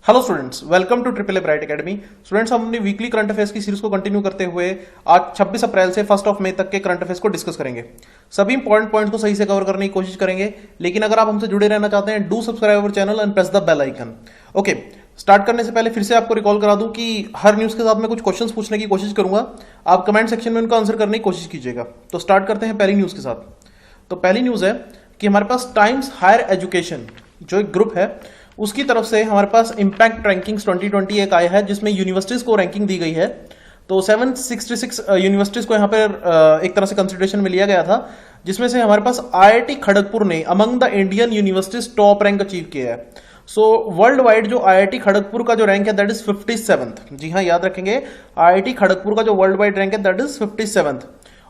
Hello students, welcome to triple A bright academy. Students, हम अपनी weekly current affairs की series को continue करते हुए आज 26 अप्रैल से 1 मई तक के करंट अफेयर्स को डिस्कस करेंगे। सभी इंपॉर्टेंट पॉइंट्स को सही से कवर करने की कोशिश करेंगे, लेकिन अगर आप हमसे जुड़े रहना चाहते हैं, do subscribe our channel and press the bell icon. Okay, start करने से पहले फिर से आपको रिकॉल करा दूं कि हर न्यूज के साथ मैं कुछ क्वेश्चंस पूछने की कोशिश करूंगा। आप कमेंट सेक्शन में उनका आंसर करने की कोशिश कीजिएगा। तो स्टार्ट करते हैं पहली न्यूज के साथ। तो पहली न्यूज है कि हमारे पास टाइम्स हायर एजुकेशन जो एक ग्रुप है उसकी तरफ से हमारे पास इंपैक्ट रैंकिंग्स 2020 एक आया है, जिसमें यूनिवर्सिटीज को रैंकिंग दी गई है। तो 766 यूनिवर्सिटीज को यहाँ पर एक तरह से कंसिडरेशन में लिया गया था, जिसमें से हमारे पास आईआईटी खड़गपुर ने among the Indian universities top rank achieve किया है। सो वर्ल्ड वाइड जो आईआईटी खड़गपुर का जो रैंक है दैट इज 57th। जी हाँ, याद रखेंगे, आईआईटी खड़गपुर का जो वर्ल्ड वाइड रैंक है दैट इज 57th।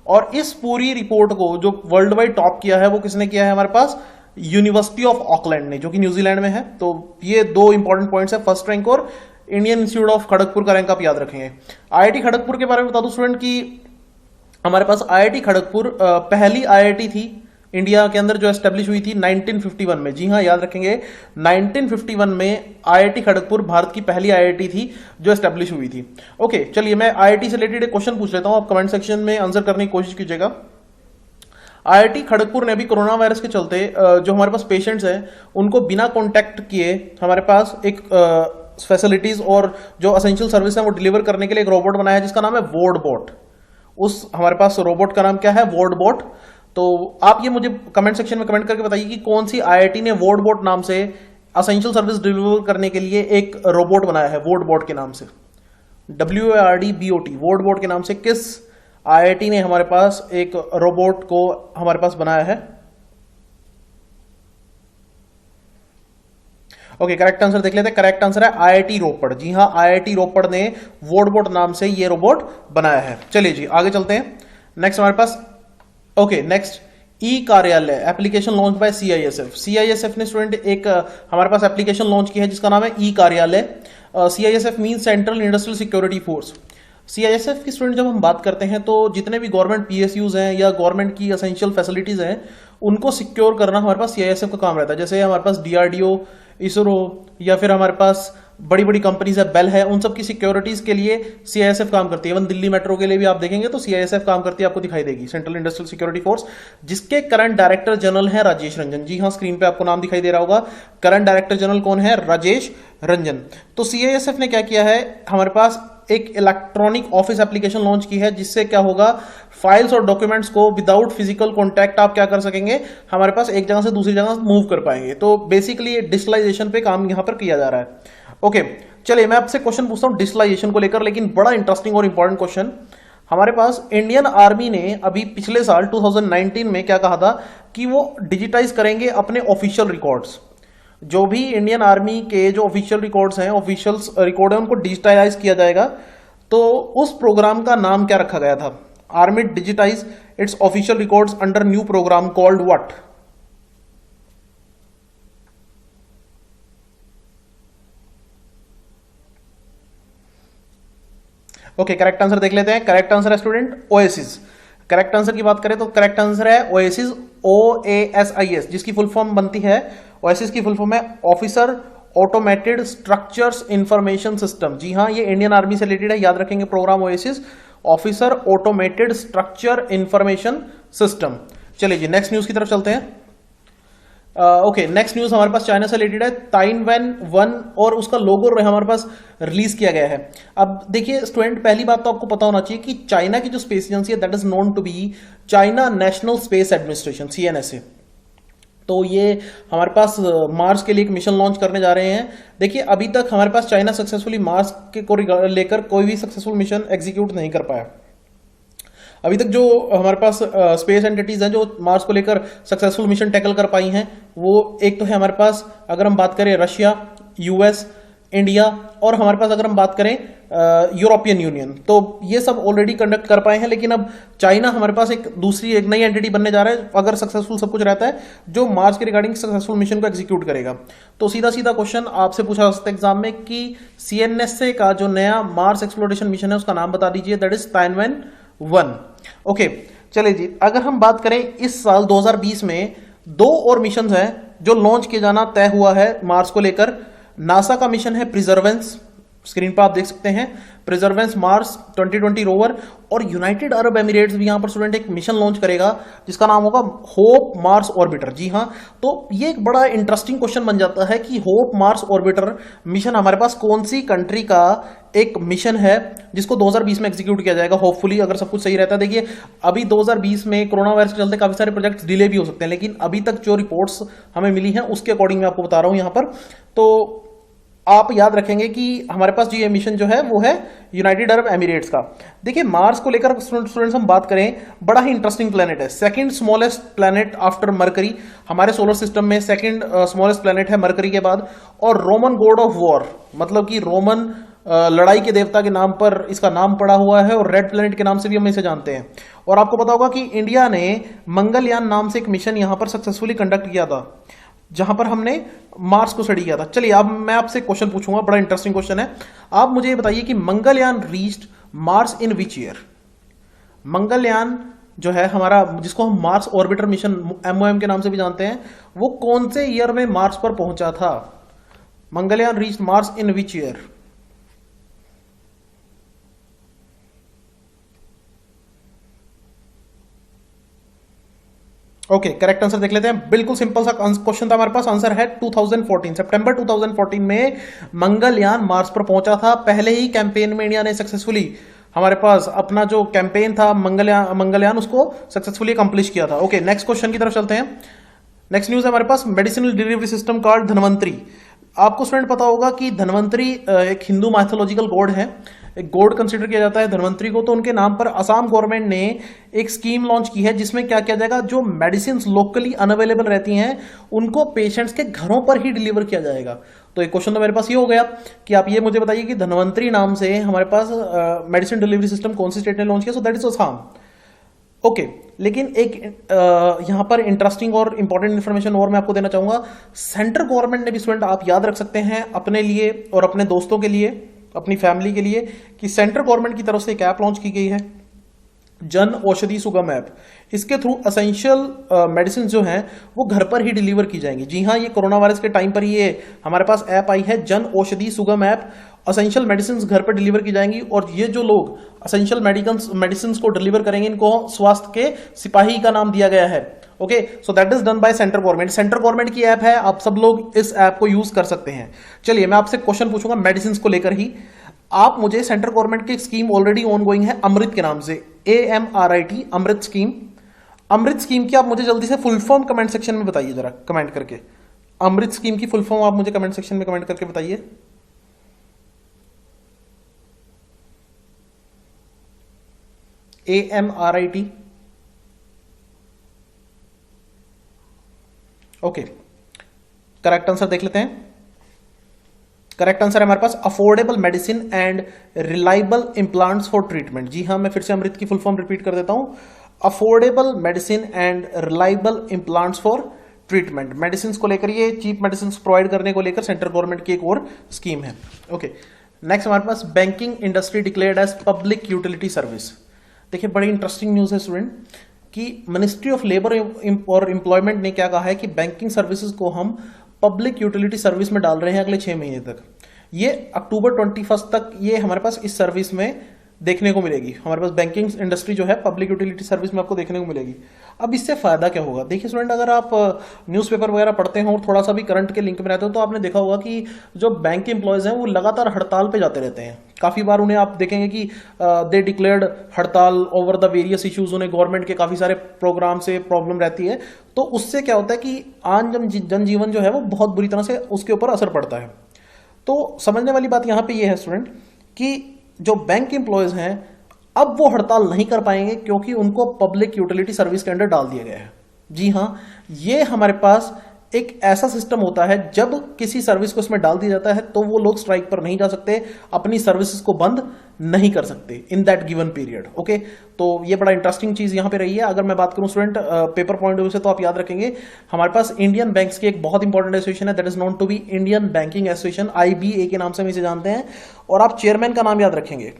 और इस पूरी रिपोर्ट को जो वर्ल्ड वाइड टॉप किया है वो किसने किया है? हमारे पास यूनिवर्सिटी ऑफ ऑकलैंड ने, जो कि न्यूजीलैंड में है। तो ये दो इंपॉर्टेंट पॉइंट्स है, फर्स्ट रैंक और इंडियन इंस्टीट्यूट ऑफ खड़गपुर का रैंक आप याद रखेंगे। आईआईटी खड़गपुर के बारे में बता दूं स्टूडेंट कि हमारे पास आईआईटी खड़गपुर पहली आईआईटी थी इंडिया के अंदर जो एस्टेब्लिश हुई थी 1951 में। जी हाँ, याद रखेंगे, 1951 में आईआईटी खड़गपुर भारत की पहली आईआईटी थी जो एस्टेब्लिश हुई थी। ओके, चलिए मैं आईआईटी से रिलेटेड एक क्वेश्चन पूछ लेता हूं, आप कमेंट सेक्शन में आंसर करने की कोशिश कीजिएगा। आईआईटी खड़गपुर ने अभी कोरोना वायरस के चलते जो हमारे पास पेशेंट्स हैं उनको बिना कॉन्टैक्ट किए हमारे पास एक फैसिलिटीज और जो असेंशियल सर्विस है वो डिलीवर करने के लिए एक रोबोट बनाया है जिसका नाम है वॉर्डबॉट। उस हमारे पास रोबोट का नाम क्या है? वॉर्डबॉट। तो आप ये मुझे कमेंट सेक्शन में कमेंट करके बताइए कि कौन सी आईआईटी ने वॉर्डबॉट नाम से असेंशियल सर्विस डिलीवर करने के लिए एक रोबोट बनाया है वॉर्डबॉट के नाम से। WARDBOT, वॉर्डबॉट के नाम से किस आईआईटी ने हमारे पास एक रोबोट को हमारे पास बनाया है? ओके, करेक्ट आंसर देख लेते हैं। करेक्ट आंसर है आईआईटी रोपड़। जी हाँ, आईआईटी रोपड़ ने वॉर्डबॉट नाम से ये रोबोट बनाया है। चलिए जी, आगे चलते हैं। नेक्स्ट हमारे पास ओके नेक्स्ट ई कार्यालय application launch by CISF. CISF ने स्टूडेंट एक हमारे पास एप्लीकेशन लॉन्च की है जिसका नाम है ई कार्यालय। CISF mean central industrial security force. CISF की स्टूडेंट जब हम बात करते हैं तो जितने भी गवर्नमेंट पीएसयूज हैं या गवर्नमेंट की एसेंशियल फैसिलिटीज हैं उनको सिक्योर करना हमारे पास सीआईएसएफ का काम रहता है। जैसे हमारे पास डीआरडीओ, इसरो या फिर हमारे पास बड़ी बड़ी कंपनीज है, बेल है, उन सब की सिक्योरिटीज के लिए सीआईएसएफ काम करती है। इवन दिल्ली मेट्रो के लिए भी आप देखेंगे तो सीआईएसएफ काम करती है, आपको दिखाई देगी, सेंट्रल इंडस्ट्रियल सिक्योरिटी फोर्स, जिसके करंट डायरेक्टर जनरल है राजेश रंजन। जी हाँ, स्क्रीन पे आपको नाम दिखाई दे रहा होगा। करंट डायरेक्टर जनरल कौन है? राजेश रंजन। तो सीआईएसएफ ने क्या किया है, हमारे पास एक इलेक्ट्रॉनिक ऑफिस एप्लीकेशन लॉन्च की है, जिससे क्या होगा, फाइल्स और डॉक्यूमेंट्स को विदाउट फिजिकल कॉन्टैक्ट आप क्या कर सकेंगे, हमारे पास एक जगह से दूसरी जगह मूव कर पाएंगे। तो बेसिकली डिजिटलाइजेशन पे काम यहां पर किया जा रहा है। ओके, चलिए मैं आपसे क्वेश्चन पूछता हूं डिजिटलाइजेशन को लेकर, लेकिन बड़ा इंटरेस्टिंग और इंपॉर्टेंट क्वेश्चन। हमारे पास इंडियन आर्मी ने अभी पिछले साल 2019 में क्या कहा था कि वो डिजिटाइज करेंगे अपने ऑफिशियल रिकॉर्ड्स। जो भी इंडियन आर्मी के जो ऑफिशियल रिकॉर्ड्स हैं, ऑफिशियल रिकॉर्ड है, उनको डिजिटाइज किया जाएगा। तो उस प्रोग्राम का नाम क्या रखा गया था? Army digitise its official records under new programme called what? Okay, correct answer देख लेते हैं। करेक्ट आंसर है स्टूडेंट ओएसिस। करेक्ट आंसर की बात करें तो करेक्ट आंसर है ओएसिस, OASIS, जिसकी फुल फॉर्म बनती है, ओएसिस की फुल फॉर्म है officer automated structures information system. जी हाँ, ये इंडियन आर्मी से रिलेटेड है, याद रखेंगे programme OASIS, officer automated structure information system. चलिए जी, नेक्स्ट न्यूज की तरफ चलते हैं। ओके, नेक्स्ट न्यूज हमारे पास चाइना से रिलेटेड है। ताइवान 1 और उसका लोगो हमारे पास रिलीज किया गया है। अब देखिए स्टूडेंट, पहली बात तो आपको पता होना चाहिए कि चाइना की जो स्पेस एजेंसी है that is known to be China national space administration, CNSA। तो ये हमारे पास मार्स के लिए एक मिशन लॉन्च करने जा रहे हैं। देखिए अभी तक हमारे पास चाइना सक्सेसफुली मार्स के को लेकर कोई भी सक्सेसफुल मिशन एग्जीक्यूट नहीं कर पाया। अभी तक जो हमारे पास स्पेस एंटिटीज हैं जो मार्स को लेकर सक्सेसफुल मिशन टैकल कर पाई हैं, वो एक तो है हमारे पास, अगर हम बात करें रशिया, यूएस, इंडिया, और हमारे पास अगर हम बात करें यूरोपियन यूनियन, तो ये सब ऑलरेडी कंडक्ट कर पाए हैं। लेकिन अब चाइना हमारे पास एक नई एंटिटी बनने जा रहा है, अगर सक्सेसफुल सब कुछ रहता है, जो मार्स के रिगार्डिंग सक्सेसफुल मिशन को एग्जीक्यूट करेगा। तो सीधा सीधा क्वेश्चन आपसे पूछा जा सकता है एग्जाम में कि CNSA का जो नया मार्स एक्सप्लोरेशन मिशन है उसका नाम बता दीजिए, दैट इज ताइवान 1। ओके, चलिए जी, अगर हम बात करें इस साल 2020 में 2 और मिशन हैं जो लॉन्च किए जाना तय हुआ है मार्स को लेकर। नासा का मिशन है प्रिजर्वेंस, स्क्रीन पर आप देख सकते हैं, प्रिजर्वेंस मार्स 2020 रोवर। और यूनाइटेड अरब एमिरेट्स भी यहां पर स्टूडेंट एक मिशन लॉन्च करेगा जिसका नाम होगा होप मार्स ऑर्बिटर। जी हां, तो ये एक बड़ा इंटरेस्टिंग क्वेश्चन बन जाता है कि होप मार्स ऑर्बिटर मिशन हमारे पास कौन सी कंट्री का एक मिशन है जिसको 2020 में एग्जीक्यूट किया जाएगा, होपफुली अगर सब कुछ सही रहता है। देखिए अभी 2020 में कोरोना वायरस के चलते काफी सारे प्रोजेक्ट्स डिले भी हो सकते हैं, लेकिन अभी तक जो रिपोर्ट्स हमें मिली हैं उसके अकॉर्डिंग मैं आपको बता रहा हूं यहां पर। तो आप याद रखेंगे कि हमारे पास जो ये मिशन जो है वो है यूनाइटेड अरब एमिरेट्स का। देखिए मार्स को लेकर स्टूडेंट्स हम बात करें, बड़ा ही इंटरेस्टिंग प्लेनेट है, second smallest planet after mercury. हमारे सोलर सिस्टम में सेकंड स्मॉलेस्ट प्लेनेट है मरकरी के बाद। और रोमन गॉड ऑफ वॉर, मतलब कि रोमन लड़ाई के देवता के नाम पर इसका नाम पड़ा हुआ है, और रेड प्लेनेट के नाम से भी हम इसे जानते हैं। और आपको पता होगा कि इंडिया ने मंगलयान नाम से एक मिशन यहां पर सक्सेसफुली कंडक्ट किया था जहां पर हमने मार्स को स्टडी किया था। चलिए अब मैं आपसे क्वेश्चन पूछूंगा, बड़ा इंटरेस्टिंग क्वेश्चन है। आप मुझे ये बताइए कि Mangalyaan reached Mars in which year. Mangalyaan जो है हमारा, जिसको हम मार्स ऑर्बिटर मिशन MOM के नाम से भी जानते हैं, वो कौन से ईयर में मार्स पर पहुंचा था? Mangalyaan reached Mars in which year? Okay, correct answer देख लेते हैं। बिल्कुल सिंपल सा क्वेश्चन था हमारे पास, आंसर है 2014, सितंबर 2014 में मंगलयान मार्स पर पहुंचा था। पहले ही कैंपेन में इंडिया ने सक्सेसफुली हमारे पास अपना जो कैंपेन था मंगलयान उसको सक्सेसफुली अकम्प्लिश किया था। ओके, नेक्स्ट क्वेश्चन की तरफ चलते हैं। नेक्स्ट न्यूज है हमारे पास, medicinal delivery system called Dhanvantari. आपको स्टूडेंट पता होगा कि धन्वंतरी एक हिंदू माइथोलॉजिकल गॉड है, एक गॉड कंसिडर किया जाता है धन्वंतरी को। तो उनके नाम पर असम गवर्नमेंट ने एक स्कीम लॉन्च की है जिसमें क्या किया जाएगा, जो मेडिसिन लोकली अनअवेलेबल रहती हैं उनको पेशेंट्स के घरों पर ही डिलीवर किया जाएगा। तो एक क्वेश्चन तो मेरे पास ये हो गया कि आप ये मुझे बताइए कि धन्वंतरी नाम से हमारे पास मेडिसिन डिलीवरी सिस्टम कौन सी स्टेट ने लॉन्च किया? So that is Assam. Okay, लेकिन एक यहां पर इंटरेस्टिंग और इंपॉर्टेंट इंफॉर्मेशन और मैं आपको देना चाहूंगा। सेंट्रल गवर्नमेंट ने भी स्टूडेंट आप याद रख सकते हैं अपने लिए और अपने दोस्तों के लिए, अपनी फैमिली के लिए, कि सेंट्रल गवर्नमेंट की तरफ से एक ऐप लॉन्च की गई है, जन औषधि सुगम ऐप। इसके थ्रू असेंशियल मेडिसिन जो हैं वो घर पर ही डिलीवर की जाएंगी। जी हाँ, ये कोरोना वायरस के टाइम पर ये हमारे पास ऐप आई है, जन औषधि सुगम ऐप। असेंशियल मेडिसिन घर पर डिलीवर की जाएंगी, और ये जो लोग असेंशियल मेडिसिन को डिलीवर करेंगे इनको स्वास्थ्य के सिपाही का नाम दिया गया है। Okay, so that is done by central government. Central government की ऐप है, आप सब लोग इस ऐप को यूज कर सकते हैं। चलिए मैं आपसे क्वेश्चन पूछूंगा मेडिसिन को लेकर ही। आप मुझे, सेंट्रल गवर्नमेंट की स्कीम ऑलरेडी ऑन गोइंग है अमृत के नाम से, AMRIT, अमृत स्कीम। अमृत स्कीम की आप मुझे जल्दी से फुल फॉर्म कमेंट सेक्शन में बताइए, जरा कमेंट करके। अमृत स्कीम की फुल फॉर्म आप मुझे कमेंट सेक्शन में कमेंट करके बताइए। AMRIT। ओके, करेक्ट आंसर देख लेते हैं। करेक्ट आंसर है हमारे पास affordable medicine and reliable implants for treatment. जी हाँ, मैं फिर से अमृत की फुल फॉर्म रिपीट कर देता हूं, affordable medicine and reliable implants for treatment. Medicine को लेकर, ये चीप मेडिसिन प्रोवाइड करने को लेकर सेंट्रल गवर्नमेंट की एक और स्कीम है। ओके, नेक्स्ट हमारे पास banking industry declared as public utility service. देखिए बड़ी इंटरेस्टिंग न्यूज है स्टूडेंट कि मिनिस्ट्री ऑफ लेबर और एम्प्लॉयमेंट ने क्या कहा है कि बैंकिंग सर्विसेज को हम पब्लिक यूटिलिटी सर्विस में डाल रहे हैं अगले 6 महीने तक। ये अक्टूबर 21 तक ये हमारे पास इस सर्विस में देखने को मिलेगी। हमारे पास बैंकिंग इंडस्ट्री जो है पब्लिक यूटिलिटी सर्विस में आपको देखने को मिलेगी। अब इससे फायदा क्या होगा? देखिए स्टूडेंट, अगर आप न्यूज़पेपर वगैरह पढ़ते हो और थोड़ा सा भी करंट के लिंक में रहते हो तो आपने देखा होगा कि जो बैंक एम्प्लॉयज हैं वो लगातार हड़ताल पे जाते रहते हैं। काफी बार उन्हें आप देखेंगे कि दे डिक्लेयर्ड हड़ताल ओवर द वेरियस इश्यूज। उन्हें गवर्नमेंट के काफी सारे प्रोग्राम से प्रॉब्लम रहती है, तो उससे क्या होता है कि आम जनजीवन जो है वो बहुत बुरी तरह से उसके ऊपर असर पड़ता है। तो समझने वाली बात यहाँ पे ये है स्टूडेंट कि जो बैंक एम्प्लॉयज हैं अब वो हड़ताल नहीं कर पाएंगे क्योंकि उनको पब्लिक यूटिलिटी सर्विस के अंडर डाल दिया गया है। जी हां, ये हमारे पास एक ऐसा सिस्टम होता है जब किसी सर्विस को इसमें डाल दिया जाता है तो वो लोग स्ट्राइक पर नहीं जा सकते, अपनी सर्विसेज को बंद नहीं कर सकते in that given period. Okay, तो ये बड़ा इंटरेस्टिंग चीज यहां पे रही है। अगर मैं बात करूं student paper point of view से, तो आप याद रखेंगे हमारे पास इंडियन बैंक्स की एक बहुत इंपॉर्टेंट एसोसिएशन है, that is known to be Indian banking association, IBA के नाम से हम इसे जानते हैं। और आप चेयरमैन का नाम याद रखेंगे।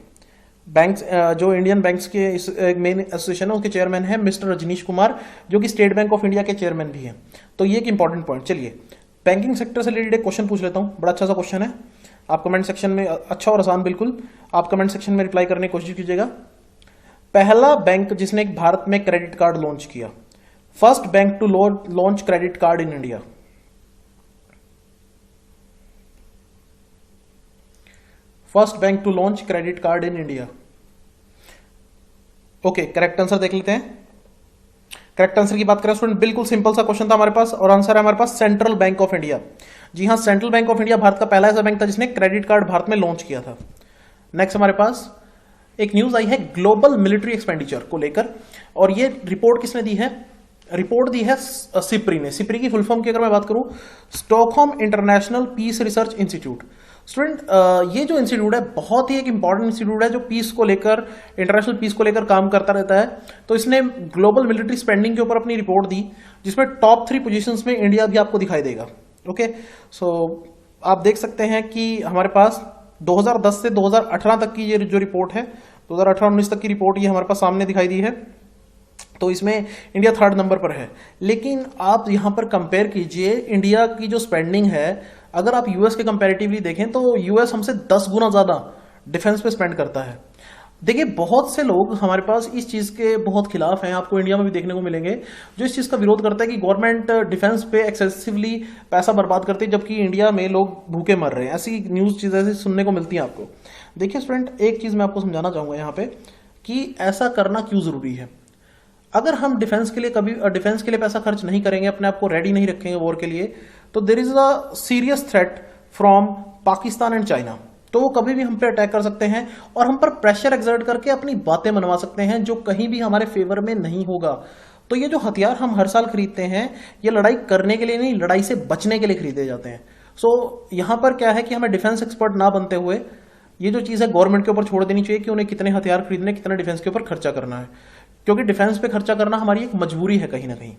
बैंक्स जो इंडियन बैंक्स के इस मेन एसोसिएशन है उसके चेयरमैन है मिस्टर रजनीश कुमार, जो कि स्टेट बैंक ऑफ इंडिया के चेयरमैन भी हैं। तो ये एक इंपॉर्टेंट पॉइंट। चलिए बैंकिंग सेक्टर से रिलेटेड एक क्वेश्चन पूछ लेता हूं, बड़ा अच्छा सा क्वेश्चन है। आप कमेंट सेक्शन में, अच्छा और आसान बिल्कुल, आप कमेंट सेक्शन में रिप्लाई करने की कोशिश कीजिएगा। पहला बैंक जिसने एक भारत में क्रेडिट कार्ड लॉन्च किया, first bank to launch credit card in India. First bank to launch credit card in India. Okay, correct answer देख लेते हैं। करेक्ट आंसर की बात करें स्टूडेंट, बिल्कुल सिंपल सा क्वेश्चन था हमारे पास, और आंसर है हमारे पास सेंट्रल बैंक ऑफ इंडिया। जी हाँ, central bank of India Bharat का पहला ऐसा बैंक था जिसने क्रेडिट कार्ड भारत में लॉन्च किया था। नेक्स्ट हमारे पास एक न्यूज आई है ग्लोबल मिलिट्री एक्सपेंडिचर को लेकर, और ये रिपोर्ट किसने दी है? रिपोर्ट दी है सिप्री ने। सिप्री की फुल फॉर्म की अगर मैं बात करूं, Stockholm international peace research institute. Student, ये जो इंस्टीट्यूट है बहुत ही एक इंपॉर्टेंट इंस्टीट्यूट है जो पीस को लेकर, इंटरनेशनल पीस को लेकर काम करता रहता है। तो इसने ग्लोबल मिलिट्री स्पेंडिंग के ऊपर अपनी रिपोर्ट दी, जिसमें टॉप 3 पोजीशंस में इंडिया भी आपको दिखाई देगा। ओके, सो आप देख सकते हैं कि हमारे पास 2010 से 2018 तक की ये जो रिपोर्ट है, 2018-19 तक की रिपोर्ट ये हमारे पास सामने दिखाई दी है। तो इसमें इंडिया 3rd नंबर पर है। लेकिन आप यहां पर कंपेयर कीजिए इंडिया की जो स्पेंडिंग है, अगर आप यूएस के कंपैरेटिवली देखें तो यूएस हमसे 10 गुना ज्यादा डिफेंस पे स्पेंड करता है। देखिए, बहुत से लोग हमारे पास इस चीज के बहुत खिलाफ हैं, आपको इंडिया में भी देखने को मिलेंगे, जो इस चीज का विरोध करता है कि गवर्नमेंट डिफेंस पे एक्सेसिवली पैसा बर्बाद करती है, जबकि इंडिया में लोग भूखे मर रहे हैं। ऐसी न्यूज चीजें ऐसी सुनने को मिलती हैं आपको। देखिए स्टूडेंट, एक चीज मैं आपको समझाना चाहूंगा यहाँ पे कि ऐसा करना क्यों जरूरी है। अगर हम डिफेंस के लिए कभी डिफेंस के लिए पैसा खर्च नहीं करेंगे, अपने आप को रेडी नहीं रखेंगे वॉर के लिए, तो there is a serious threat from Pakistan and China. तो वो कभी भी हम पे अटैक कर सकते हैं और हम पर प्रेशर एक्सर्ट करके अपनी बातें मनवा सकते हैं, जो कहीं भी हमारे फेवर में नहीं होगा। तो ये जो हथियार हम हर साल खरीदते हैं, ये लड़ाई करने के लिए नहीं, लड़ाई से बचने के लिए खरीदे जाते हैं। सो यहां पर क्या है कि हमें डिफेंस एक्सपर्ट ना बनते हुए ये जो चीज है गवर्नमेंट के ऊपर छोड़ देनी चाहिए कि उन्हें कितने हथियार खरीदने, कितना डिफेंस के ऊपर खर्चा करना है, क्योंकि डिफेंस पे खर्चा करना हमारी एक मजबूरी है कहीं ना कहीं।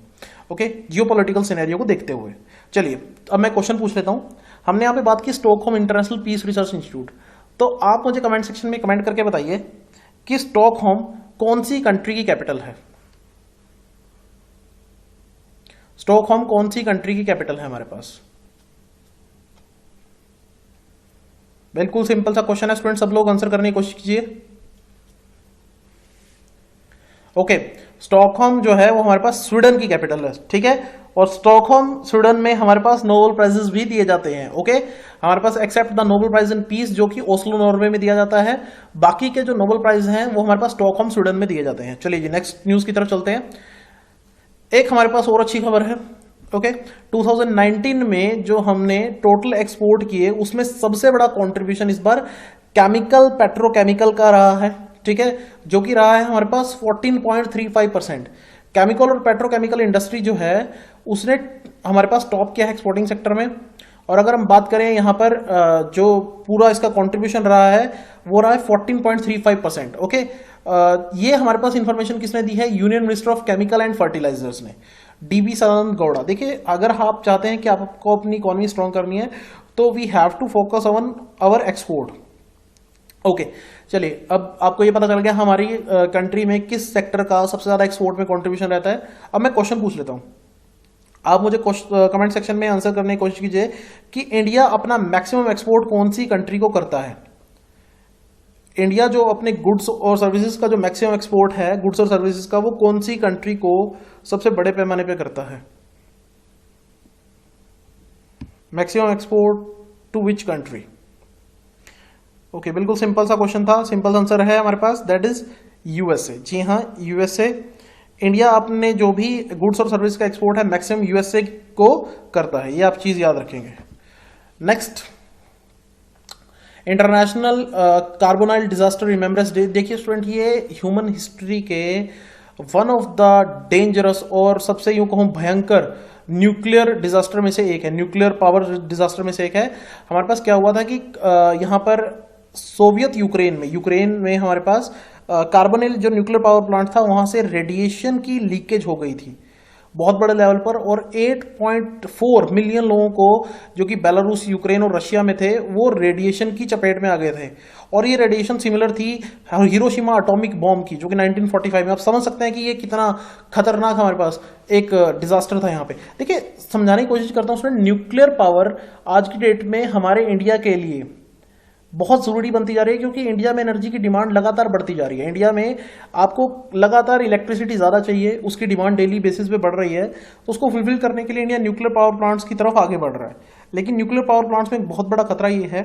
ओके, जियोपॉलिटिकल सिनेरियो को देखते हुए। चलिए अब मैं क्वेश्चन पूछ लेता हूं। हमने यहां पे बात की Stockholm international peace research institute. तो आप मुझे कमेंट सेक्शन में कमेंट करके बताइए कि स्टॉकहोम कौन सी कंट्री की कैपिटल है। स्टॉकहोम कौन सी कंट्री की कैपिटल है हमारे पास? बिल्कुल सिंपल सा क्वेश्चन है स्टूडेंट, सब लोग आंसर करने की कोशिश कीजिए। ओके, स्टॉकहोम जो है वो हमारे पास स्वीडन की कैपिटल है, ठीक है। और स्टॉकहोम स्वीडन में हमारे पास नोबेल प्राइजेस भी दिए जाते हैं। ओके, हमारे पास accept the Nobel prize in peace जो कि ओस्लो नॉर्वे में दिया जाता है, बाकी के जो नोबेल प्राइज हैं वो हमारे पास स्टॉकहोम स्वीडन में दिए जाते हैं। चलिए जी नेक्स्ट न्यूज की तरफ चलते हैं। एक हमारे पास और अच्छी खबर है। ओके, 2019 में जो हमने टोटल एक्सपोर्ट किए उसमें सबसे बड़ा कंट्रीब्यूशन इस बार केमिकल पेट्रोकेमिकल का रहा है, ठीक है, जो कि रहा है हमारे पास 14.35%। केमिकल और पेट्रोकेमिकल इंडस्ट्री जो है उसने हमारे पास टॉप किया है एक्सपोर्टिंग सेक्टर में। और अगर हम बात करें यहाँ पर जो पूरा इसका कंट्रीब्यूशन रहा है वो रहा है 14.35%। ओके, ये हमारे पास इंफॉर्मेशन किसने दी है? Union minister of chemical and fertilisers ने, डीबी सदानंद गौड़ा। देखिए, अगर आप चाहते हैं कि आपको अपनी इकोनॉमी स्ट्रांग करनी है तो we have to focus on our export. Okay, चलिए अब आपको ये पता चल गया हमारी कंट्री में किस सेक्टर का सबसे ज्यादा एक्सपोर्ट में कंट्रीब्यूशन रहता है। अब मैं क्वेश्चन पूछ लेता हूं, आप मुझे कमेंट सेक्शन में आंसर करने की कोशिश कीजिए कि इंडिया अपना मैक्सिमम एक्सपोर्ट कौन सी कंट्री को करता है। इंडिया जो अपने गुड्स और सर्विसेज का जो मैक्सिमम एक्सपोर्ट है गुड्स और सर्विसेज का, वो कौन सी कंट्री को सबसे बड़े पैमाने पे करता है? Maximum export to which country? Okay, बिल्कुल सिंपल सा क्वेश्चन था, सिंपल आंसर है हमारे पास, दैट इज यूएसए। जी हाँ, यूएसए। इंडिया अपने जो भी गुड्स और सर्विस का एक्सपोर्ट है मैक्सिमम यूएसए को करता है, ये आप चीज याद रखेंगे। Next, international carbonyl disaster remembrance day. देखिए स्टूडेंट, ये ह्यूमन हिस्ट्री के वन ऑफ द डेंजरस और सबसे यूं कहूं भयंकर न्यूक्लियर डिजास्टर में से एक है, न्यूक्लियर पावर डिजास्टर में से एक है। हमारे पास क्या हुआ था कि यहां पर सोवियत यूक्रेन में हमारे पास कार्बोनिल जो न्यूक्लियर पावर प्लांट था वहां से रेडिएशन की लीकेज हो गई थी। बहुत बड़े लेवल पर, और 8.4 मिलियन लोगों को जो कि बेलारूस, यूक्रेन और रशिया में थे वो रेडिएशन की चपेट में आ गए थे। और ये रेडिएशन सिमिलर थी हिरोशिमा एटॉमिक बॉम्ब की, जो कि 1945 में। आप समझ सकते हैं कि ये कितना खतरनाक हमारे पास एक डिजास्टर था यहाँ पे। देखिए, समझाने की कोशिश करता हूँ स्टूडेंट, न्यूक्लियर पावर आज की डेट में हमारे इंडिया के लिए बहुत जरूरी बनती जा रही है, क्योंकि इंडिया में एनर्जी की डिमांड लगातार बढ़ती जा रही है। इंडिया में आपको लगातार इलेक्ट्रिसिटी ज्यादा चाहिए, उसकी डिमांड डेली बेसिस पे बढ़ रही है, तो उसको फुलफिल करने के लिए इंडिया न्यूक्लियर पावर प्लांट्स की तरफ आगे बढ़ रहा है। लेकिन न्यूक्लियर पावर प्लांट्स में एक बहुत बड़ा खतरा ये है,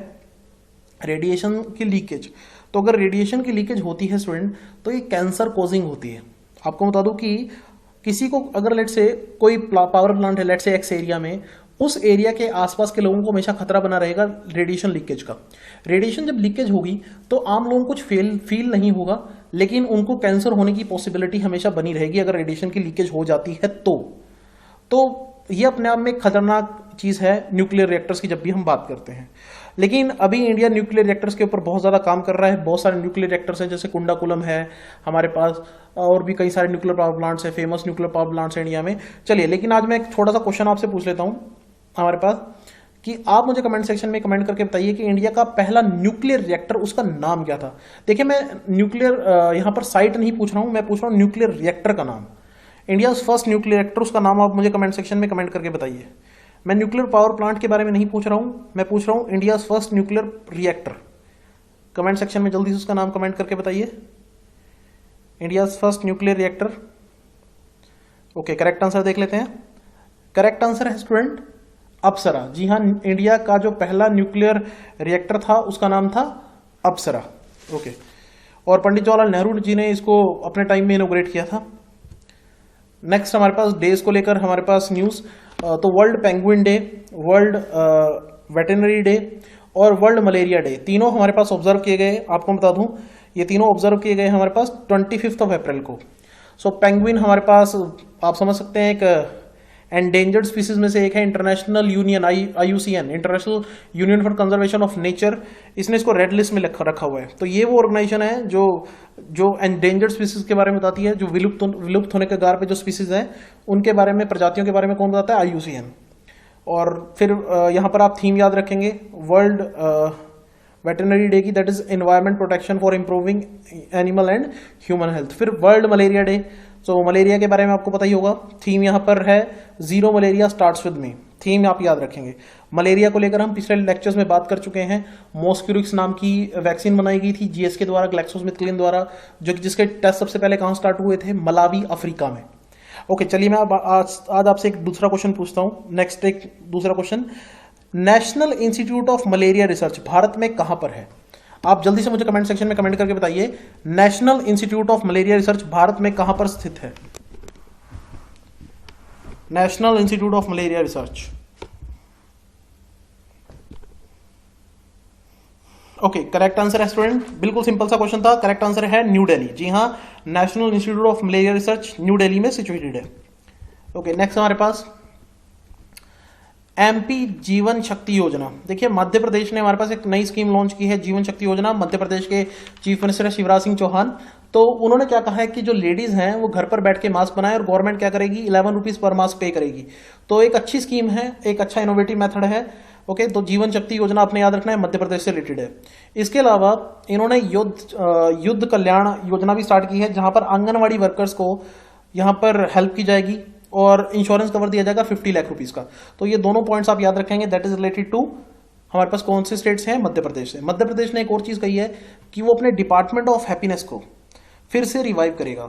रेडिएशन की लीकेज। तो अगर रेडिएशन की लीकेज होती है स्टूडेंट, तो ये कैंसर कॉजिंग होती है। आपको बता दूं कि किसी को अगर लेट से कोई पावर प्लांट है लेट से एक्स एरिया में, उस एरिया के आसपास के लोगों को हमेशा खतरा बना रहेगा रेडिएशन लीकेज का। रेडिएशन जब लीकेज होगी तो आम लोगों को कुछ फील नहीं होगा, लेकिन उनको कैंसर होने की पॉसिबिलिटी हमेशा बनी रहेगी अगर रेडिएशन की लीकेज हो जाती है तो ये अपने आप में एक खतरनाक चीज है न्यूक्लियर रिएक्टर्स की जब भी हम बात करते हैं। लेकिन अभी इंडिया न्यूक्लियर रिएक्टर्स के ऊपर बहुत ज़्यादा काम कर रहा है। बहुत सारे न्यूक्लियर रिएक्टर्स हैं, जैसे कुंडाकुलम है हमारे पास, और भी कई सारे न्यूक्लियर पावर प्लांट्स हैं, फेमस न्यूक्लियर पावर प्लांट्स हैं इंडिया में। चलिए, लेकिन आज मैं एक छोटा सा क्वेश्चन आपसे पूछ लेता हूँ हमारे पास, कि आप मुझे कमेंट सेक्शन में कमेंट करके बताइए कि इंडिया का पहला न्यूक्लियर रिएक्टर, उसका नाम क्या था। देखिए, मैं न्यूक्लियर यहाँ पर साइट नहीं पूछ रहा हूँ, मैं पूछ रहा हूँ न्यूक्लियर रिएक्टर का नाम। इंडिया फर्स्ट न्यूक्लियर रिएक्टर, उसका नाम आप मुझे कमेंट सेक्शन में कमेंट करके बताइए। मैं न्यूक्लियर पावर प्लांट के बारे में नहीं पूछ रहा हूं, मैं पूछ रहा हूं India first nuclear reactor. Comment section में जल्दी से उसका नाम कमेंट करके बताइए, India first nuclear reactor. Okay, correct answer देख लेते हैं। करेक्ट आंसर है स्टूडेंट अप्सरा। जी हाँ, इंडिया का जो पहला न्यूक्लियर रिएक्टर था उसका नाम था अप्सरा। ओके, और पंडित जवाहरलाल नेहरू जी ने इसको अपने टाइम में इनोग्रेट किया था। नेक्स्ट हमारे पास डेज को लेकर हमारे पास न्यूज, तो world penguin day, world veterinary day और वर्ल्ड मलेरिया डे, तीनों हमारे पास ऑब्जर्व किए गए। आपको बता दूं, ये तीनों ऑब्जर्व किए गए हमारे पास 25 अप्रैल को। सो पेंगुइन हमारे पास आप समझ सकते हैं एक एंडेंजर्ड स्पीसीज में से एक है। International union IUCN, international union for conservation of nature, इसने इसको रेड लिस्ट में रखा हुआ है। तो ये वो ऑर्गेनाइजेशन है जो एंडेंजर्ड स्पीसीज के बारे में बताती है, जो विलुप्त होने के गार पे जो स्पीसीज हैं उनके बारे में, प्रजातियों के बारे में कौन बताता है? IUCN। और फिर यहाँ पर आप थीम याद रखेंगे वर्ल्ड वेटरनरी डे की, that is environment protection for improving animal and human health. फिर वर्ल्ड मलेरिया डे, तो मलेरिया के बारे में आपको पता ही होगा, थीम यहाँ पर है zero malaria starts with me, theme आप याद रखेंगे। मलेरिया को लेकर हम पिछले लेक्चर्स में बात कर चुके हैं। मॉस्क्यूरिक्स नाम की वैक्सीन बनाई गई थी GSK द्वारा, ग्लैक्सोस्मिथक्लाइन द्वारा, जो कि जिसके टेस्ट सबसे पहले कहाँ स्टार्ट हुए थे? मलावी, अफ्रीका में। ओके, चलिए मैं आज आपसे एक दूसरा क्वेश्चन पूछता हूँ। नेक्स्ट एक दूसरा question, national institute of malaria research Bharat में कहां पर है? आप जल्दी से मुझे कमेंट सेक्शन में कमेंट करके बताइए, national institute of malaria research Bharat में कहां पर स्थित है? National institute of malaria research. Okay, correct answer है स्टूडेंट, बिल्कुल सिंपल सा क्वेश्चन था, करेक्ट आंसर है न्यू दिल्ली। जी हाँ, national institute of malaria research new Delhi में सिचुएटेड है। ओके, नेक्स्ट हमारे पास MP जीवन शक्ति योजना। देखिए, मध्य प्रदेश ने हमारे पास एक नई स्कीम लॉन्च की है, जीवन शक्ति योजना। मध्य प्रदेश के चीफ मिनिस्टर शिवराज सिंह चौहान, तो उन्होंने क्या कहा है कि जो लेडीज हैं वो घर पर बैठ के मास्क बनाए, और गवर्नमेंट क्या करेगी? 11 रुपीज पर मास्क पे करेगी। तो एक अच्छी स्कीम है, एक अच्छा इनोवेटिव मेथड है। ओके, तो जीवन शक्ति योजना आपने याद रखना है, मध्य प्रदेश से रिलेटेड है। इसके अलावा इन्होंने युद्ध कल्याण योजना भी स्टार्ट की है, जहां पर आंगनवाड़ी वर्कर्स को यहाँ पर हेल्प की जाएगी और इंश्योरेंस कवर दिया जाएगा 50 लाख रुपीज का। तो ये दोनों पॉइंट्स आप याद रखेंगे, दैट इज रिलेटेड टू हमारे पास कौन से स्टेट्स हैं? मध्य प्रदेश से। मध्य प्रदेश ने एक और चीज कही है कि वो अपने डिपार्टमेंट ऑफ हैप्पीनेस को फिर से रिवाइव करेगा।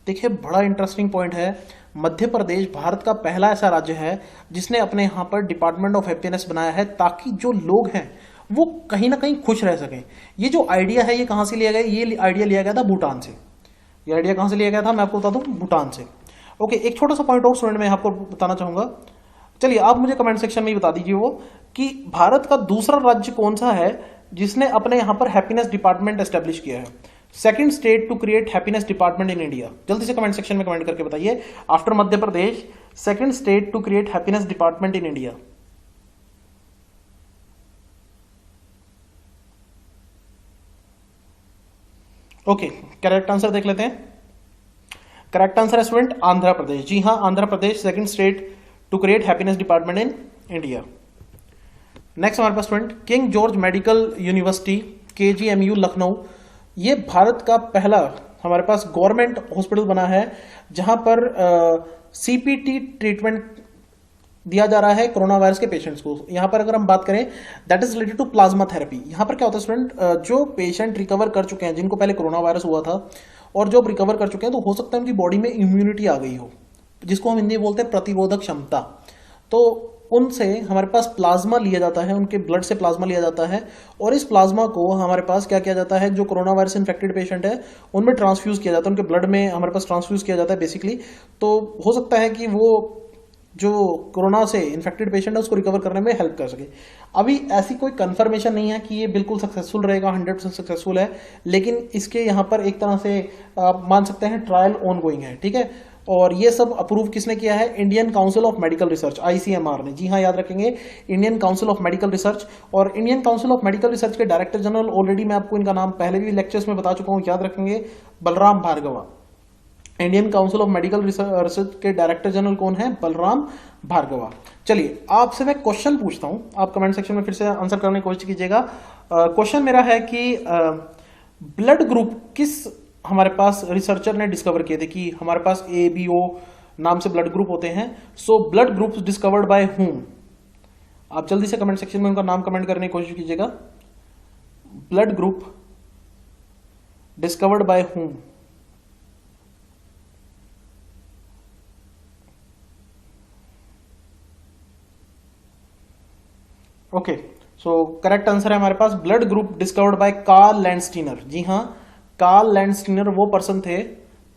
देखिए, बड़ा इंटरेस्टिंग पॉइंट है, मध्य प्रदेश भारत का पहला ऐसा राज्य है जिसने अपने यहाँ पर डिपार्टमेंट ऑफ हैप्पीनेस बनाया है, ताकि जो लोग हैं वो कहीं ना कहीं खुश रह सकें। ये जो आइडिया है ये कहाँ से लिया गया? ये आइडिया लिया गया था भूटान से। ये आइडिया कहाँ से लिया गया था? मैं आपको बता दूं, भूटान से। ओके, एक छोटा सा पॉइंट और स्टूडेंट मैं आपको बताना चाहूंगा। चलिए, आप मुझे कमेंट सेक्शन में ही बता दीजिए वो कि भारत का दूसरा राज्य कौन सा है जिसने अपने यहां पर हैप्पीनेस डिपार्टमेंट एस्टेब्लिश किया है? Second state to create happiness department in India. जल्दी से कमेंट सेक्शन में कमेंट करके बताइए, after Madhya Pradesh second state to create happiness department in India. Okay, correct answer देख लेते हैं। करेक्ट आंसर है स्टूडेंट आंध्र प्रदेश। जी हाँ, Andhra Pradesh second state to create happiness department in India. Next हमारे पास student King George medical university KGMU Lucknow, ये भारत का पहला हमारे पास गवर्नमेंट हॉस्पिटल बना है जहां पर CPT ट्रीटमेंट दिया जा रहा है कोरोना वायरस के पेशेंट्स को। यहां पर अगर हम बात करें that is related to plasma therapy. यहां पर क्या होता है स्टूडेंट, जो पेशेंट रिकवर कर चुके हैं, जिनको पहले कोरोना वायरस हुआ था और जो रिकवर कर चुके हैं, तो हो सकता है उनकी बॉडी में इम्यूनिटी आ गई हो, जिसको हम हिंदी में बोलते हैं प्रतिरोधक क्षमता। तो उनसे हमारे पास प्लाज्मा लिया जाता है, उनके ब्लड से प्लाज्मा लिया जाता है और इस प्लाज्मा को हमारे पास क्या किया जाता है, जो कोरोना वायरस इन्फेक्टेड पेशेंट है उनमें ट्रांसफ्यूज किया जाता है, उनके ब्लड में हमारे पास ट्रांसफ्यूज किया जाता है बेसिकली। तो हो सकता है कि वो जो कोरोना से इन्फेक्टेड पेशेंट है उसको रिकवर करने में हेल्प कर सके। अभी ऐसी कोई कंफर्मेशन नहीं है कि ये बिल्कुल सक्सेसफुल रहेगा, 100% सक्सेसफुल है, लेकिन इसके यहाँ पर एक तरह से आप मान सकते हैं ट्रायल ऑन गोइंग है, ठीक है। और ये सब अप्रूव किसने किया है, Indian council of medical research ICMR ने। जी हाँ, याद रखेंगे Indian council of medical research. और Indian council of medical research के डायरेक्टर जनरल, ऑलरेडी मैं आपको इनका नाम पहले भी लेक्चर्स में बता चुका हूँ, याद रखेंगे, Balram Bhargava. Indian council of medical research के डायरेक्टर जनरल कौन है, बलराम भार्गवा। चलिए आपसे मैं क्वेश्चन पूछता हूं, आप कमेंट सेक्शन में फिर से आंसर करने की कोशिश कीजिएगा। क्वेश्चन मेरा है कि ब्लड ग्रुप किस हमारे पास रिसर्चर ने डिस्कवर किए थे, कि हमारे पास ABO नाम से ब्लड ग्रुप होते हैं। So blood groups discovered by हुम, आप जल्दी से कमेंट सेक्शन में उनका नाम कमेंट करने की कोशिश कीजिएगा। Blood group discovered by whom. Okay, so correct answer है हमारे पास blood group discovered by Karl Landsteiner. जी हाँ, कार्ल लैंडस्टीनर वो पर्सन थे,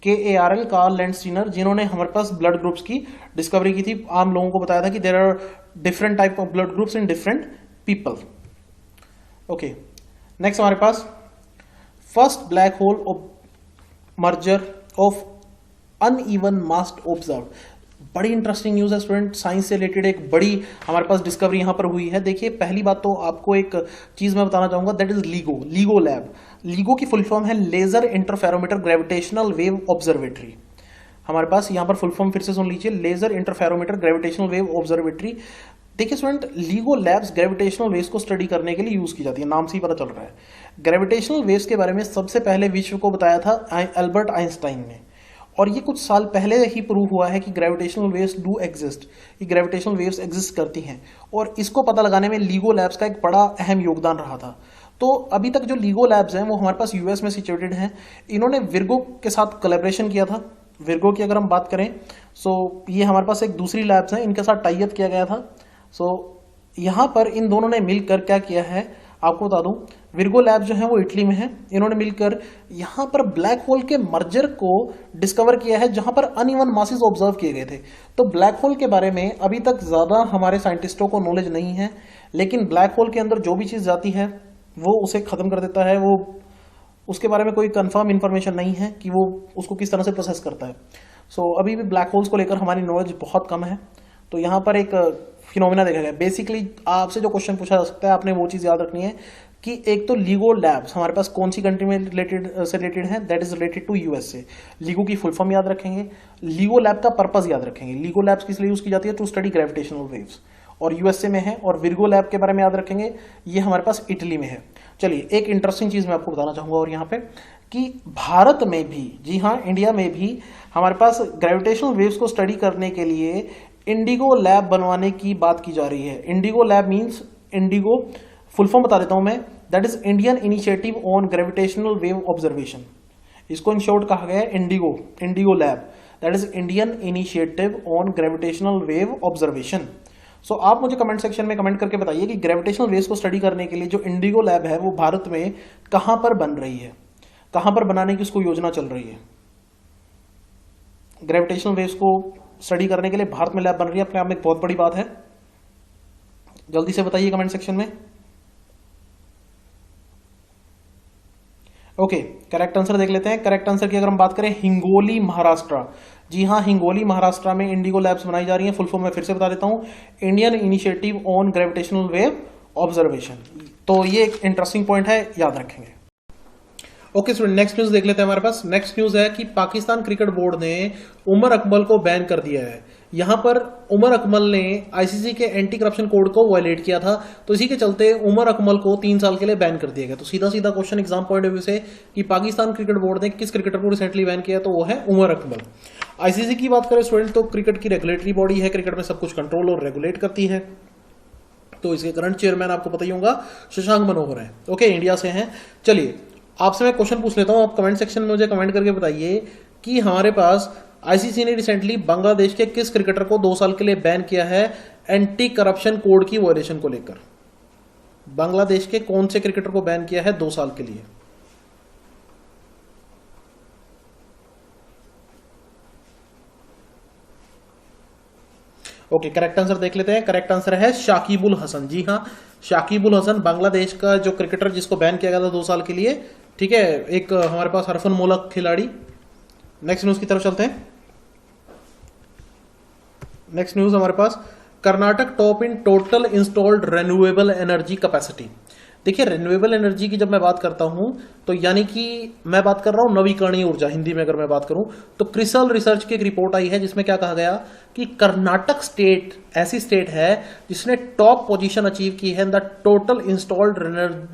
KARL, कार्ल लैंडस्टीनर, जिन्होंने हमारे पास ब्लड ग्रुप्स की डिस्कवरी की थी। आम लोगों को बताया था कि there are different type of blood groups in different people. Okay, next हमारे पास first black hole merger of uneven mass observe. बड़ी इंटरेस्टिंग न्यूज है स्टूडेंट, साइंस से रिलेटेड एक बड़ी हमारे पास डिस्कवरी यहां पर हुई है। देखिए, पहली बात तो आपको एक चीज मैं बताना चाहूंगा, that is LIGO lab. LIGO की फुल फॉर्म है laser interferometer gravitational wave observatory. हमारे पास यहां पर फुल फॉर्म फिर से सुन लीजिए, laser interferometer gravitational wave observatory. देखिए student, LIGO labs gravitational waves को स्टडी करने के लिए यूज की जाती है, नाम से ही पता चल रहा है। ग्रेविटेशनल वेव्स के बारे में सबसे पहले विश्व को बताया था एल्बर्ट आइंस्टाइन ने, और ये कुछ साल पहले ही प्रूव हुआ है कि ग्रेविटेशनल वेव्स डू एग्जिस्ट, कि ग्रेविटेशनल वेव्स एग्जिस्ट करती हैं। और इसको पता लगाने में लीगो लैब्स का एक बड़ा अहम योगदान रहा था। तो अभी तक जो लीगो लैब्स हैं वो हमारे पास US में सिचुएटेड हैं। इन्होंने विर्गो के साथ कोलैबोरेशन किया था। विर्गो की अगर हम बात करें, सो ये हमारे पास एक दूसरी लैब्स हैं, इनके साथ टाई अप किया गया था। सो यहाँ पर इन दोनों ने मिलकर क्या किया है, आपको बता दूं, विर्गो लैब जो है वो इटली में है। इन्होंने मिलकर यहाँ पर ब्लैक होल के मर्जर को डिस्कवर किया है, जहां पर अनइवन मासेस ऑब्जर्व किए गए थे। तो ब्लैक होल के बारे में अभी तक ज्यादा हमारे साइंटिस्टों को नॉलेज नहीं है, लेकिन ब्लैक होल के अंदर जो भी चीज जाती है वो उसे खत्म कर देता है। वो उसके बारे में कोई कंफर्म इंफॉर्मेशन नहीं है कि वो उसको किस तरह से प्रोसेस करता है। सो अभी भी ब्लैक होल्स को लेकर हमारी नॉलेज बहुत कम है। तो यहाँ पर एक फिनोमिना देखा गया। बेसिकली आपसे जो क्वेश्चन पूछा जा सकता है, आपने वो चीज याद रखनी है कि एक तो लीगो लैब्स हमारे पास कौन सी कंट्री में रिलेटेड है, that is related to USA। LIGO की फुल फॉर्म याद रखेंगे, लीगो लैब का पर्पस याद रखेंगे। लीगो लैब्स किस लिए यूज की जाती है, टू स्टडी ग्रेविटेशनल वेव्स, और USA में है। और विर्गो लैब के बारे में याद रखेंगे, ये हमारे पास इटली में है। चलिए, एक इंटरेस्टिंग चीज मैं आपको बताना चाहूंगा और यहाँ पे कि भारत में भी, जी हाँ, इंडिया में भी हमारे पास ग्रेविटेशनल वेव्स को स्टडी करने के लिए इंडिगो लैब बनवाने की बात की जा रही है। IndIGO lab means, IndIGO full form बता देता हूं मैं, that is Indian initiative on gravitational wave observation. इसको इन शॉर्ट कहा गया है IndIGO lab, that is Indian initiative on gravitational wave observation. So आप मुझे कमेंट सेक्शन में कमेंट करके बताइए कि ग्रेविटेशनल वेव्स को स्टडी करने के लिए जो इंडिगो लैब है वो भारत में कहां पर बन रही है, कहां पर बनाने की उसको योजना चल रही है। ग्रेविटेशनल वेव्स को स्टडी करने के लिए भारत में लैब बन रही है, अपने आप में एक बहुत बड़ी बात है। जल्दी से बताइए कमेंट सेक्शन में। ओके, करेक्ट आंसर देख लेते हैं। करेक्ट आंसर की अगर हम बात करें, हिंगोली महाराष्ट्र। जी हाँ, हिंगोली महाराष्ट्र में इंडिगो लैब्स बनाई जा रही हैं। फुल फॉर्म मैं फिर से बता देता हूं, Indian initiative on gravitational wave observation. तो ये एक इंटरेस्टिंग पॉइंट है, याद रखेंगे। ओके स्टूडेंट, नेक्स्ट न्यूज देख लेते हैं। हमारे पास नेक्स्ट न्यूज है कि पाकिस्तान क्रिकेट बोर्ड ने उमर अकमल को बैन कर दिया है। यहां पर उमर अकमल ने आईसीसी के एंटी करप्शन कोड को वायलेट किया था, तो इसी के चलते उमर अकमल को 3 साल के लिए बैन कर दिया गया। तो सीधा सीधा question exam point of view से कि पाकिस्तान क्रिकेट बोर्ड ने किस क्रिकेटर को रिसेंटली बैन किया, तो वो है उमर अकमल। आईसीसी की बात करें स्टूडेंट, तो क्रिकेट की रेगुलेटरी बॉडी है, क्रिकेट में सब कुछ कंट्रोल और रेगुलेट करती है। तो इसके करंट चेयरमैन आपको पता ही होगा, शशांक मनोहर है। ओके, इंडिया से हैं। चलिए आपसे मैं क्वेश्चन पूछ लेता हूं, आप कमेंट सेक्शन में मुझे कमेंट करके बताइए कि हमारे पास आईसीसी ने रिसेंटली बांग्लादेश के किस क्रिकेटर को 2 साल के लिए बैन किया है एंटी करप्शन कोड की वायलेशन को लेकर। बांग्लादेश के कौन से क्रिकेटर को बैन किया है 2 साल के लिए? ओके, करेक्ट आंसर देख लेते हैं। करेक्ट आंसर है शाकिबुल हसन। जी हाँ, शाकिबुल हसन बांग्लादेश का जो क्रिकेटर जिसको बैन किया गया था 2 साल के लिए। ठीक है, एक हमारे पास हरफन मोलक खिलाड़ी। नेक्स्ट न्यूज की तरफ चलते हैं। नेक्स्ट न्यूज हमारे पास, Karnataka top in total installed renewable energy capacity. देखिए, रेन्यूएबल एनर्जी की जब मैं बात करता हूं तो यानी कि मैं बात कर रहा हूं नवीकरणीय ऊर्जा। हिंदी में अगर मैं बात करूं तो क्रिसल रिसर्च की एक रिपोर्ट आई है जिसमें क्या कहा गया कि कर्नाटक स्टेट ऐसी स्टेट है जिसने टॉप पोजीशन अचीव की है in the total installed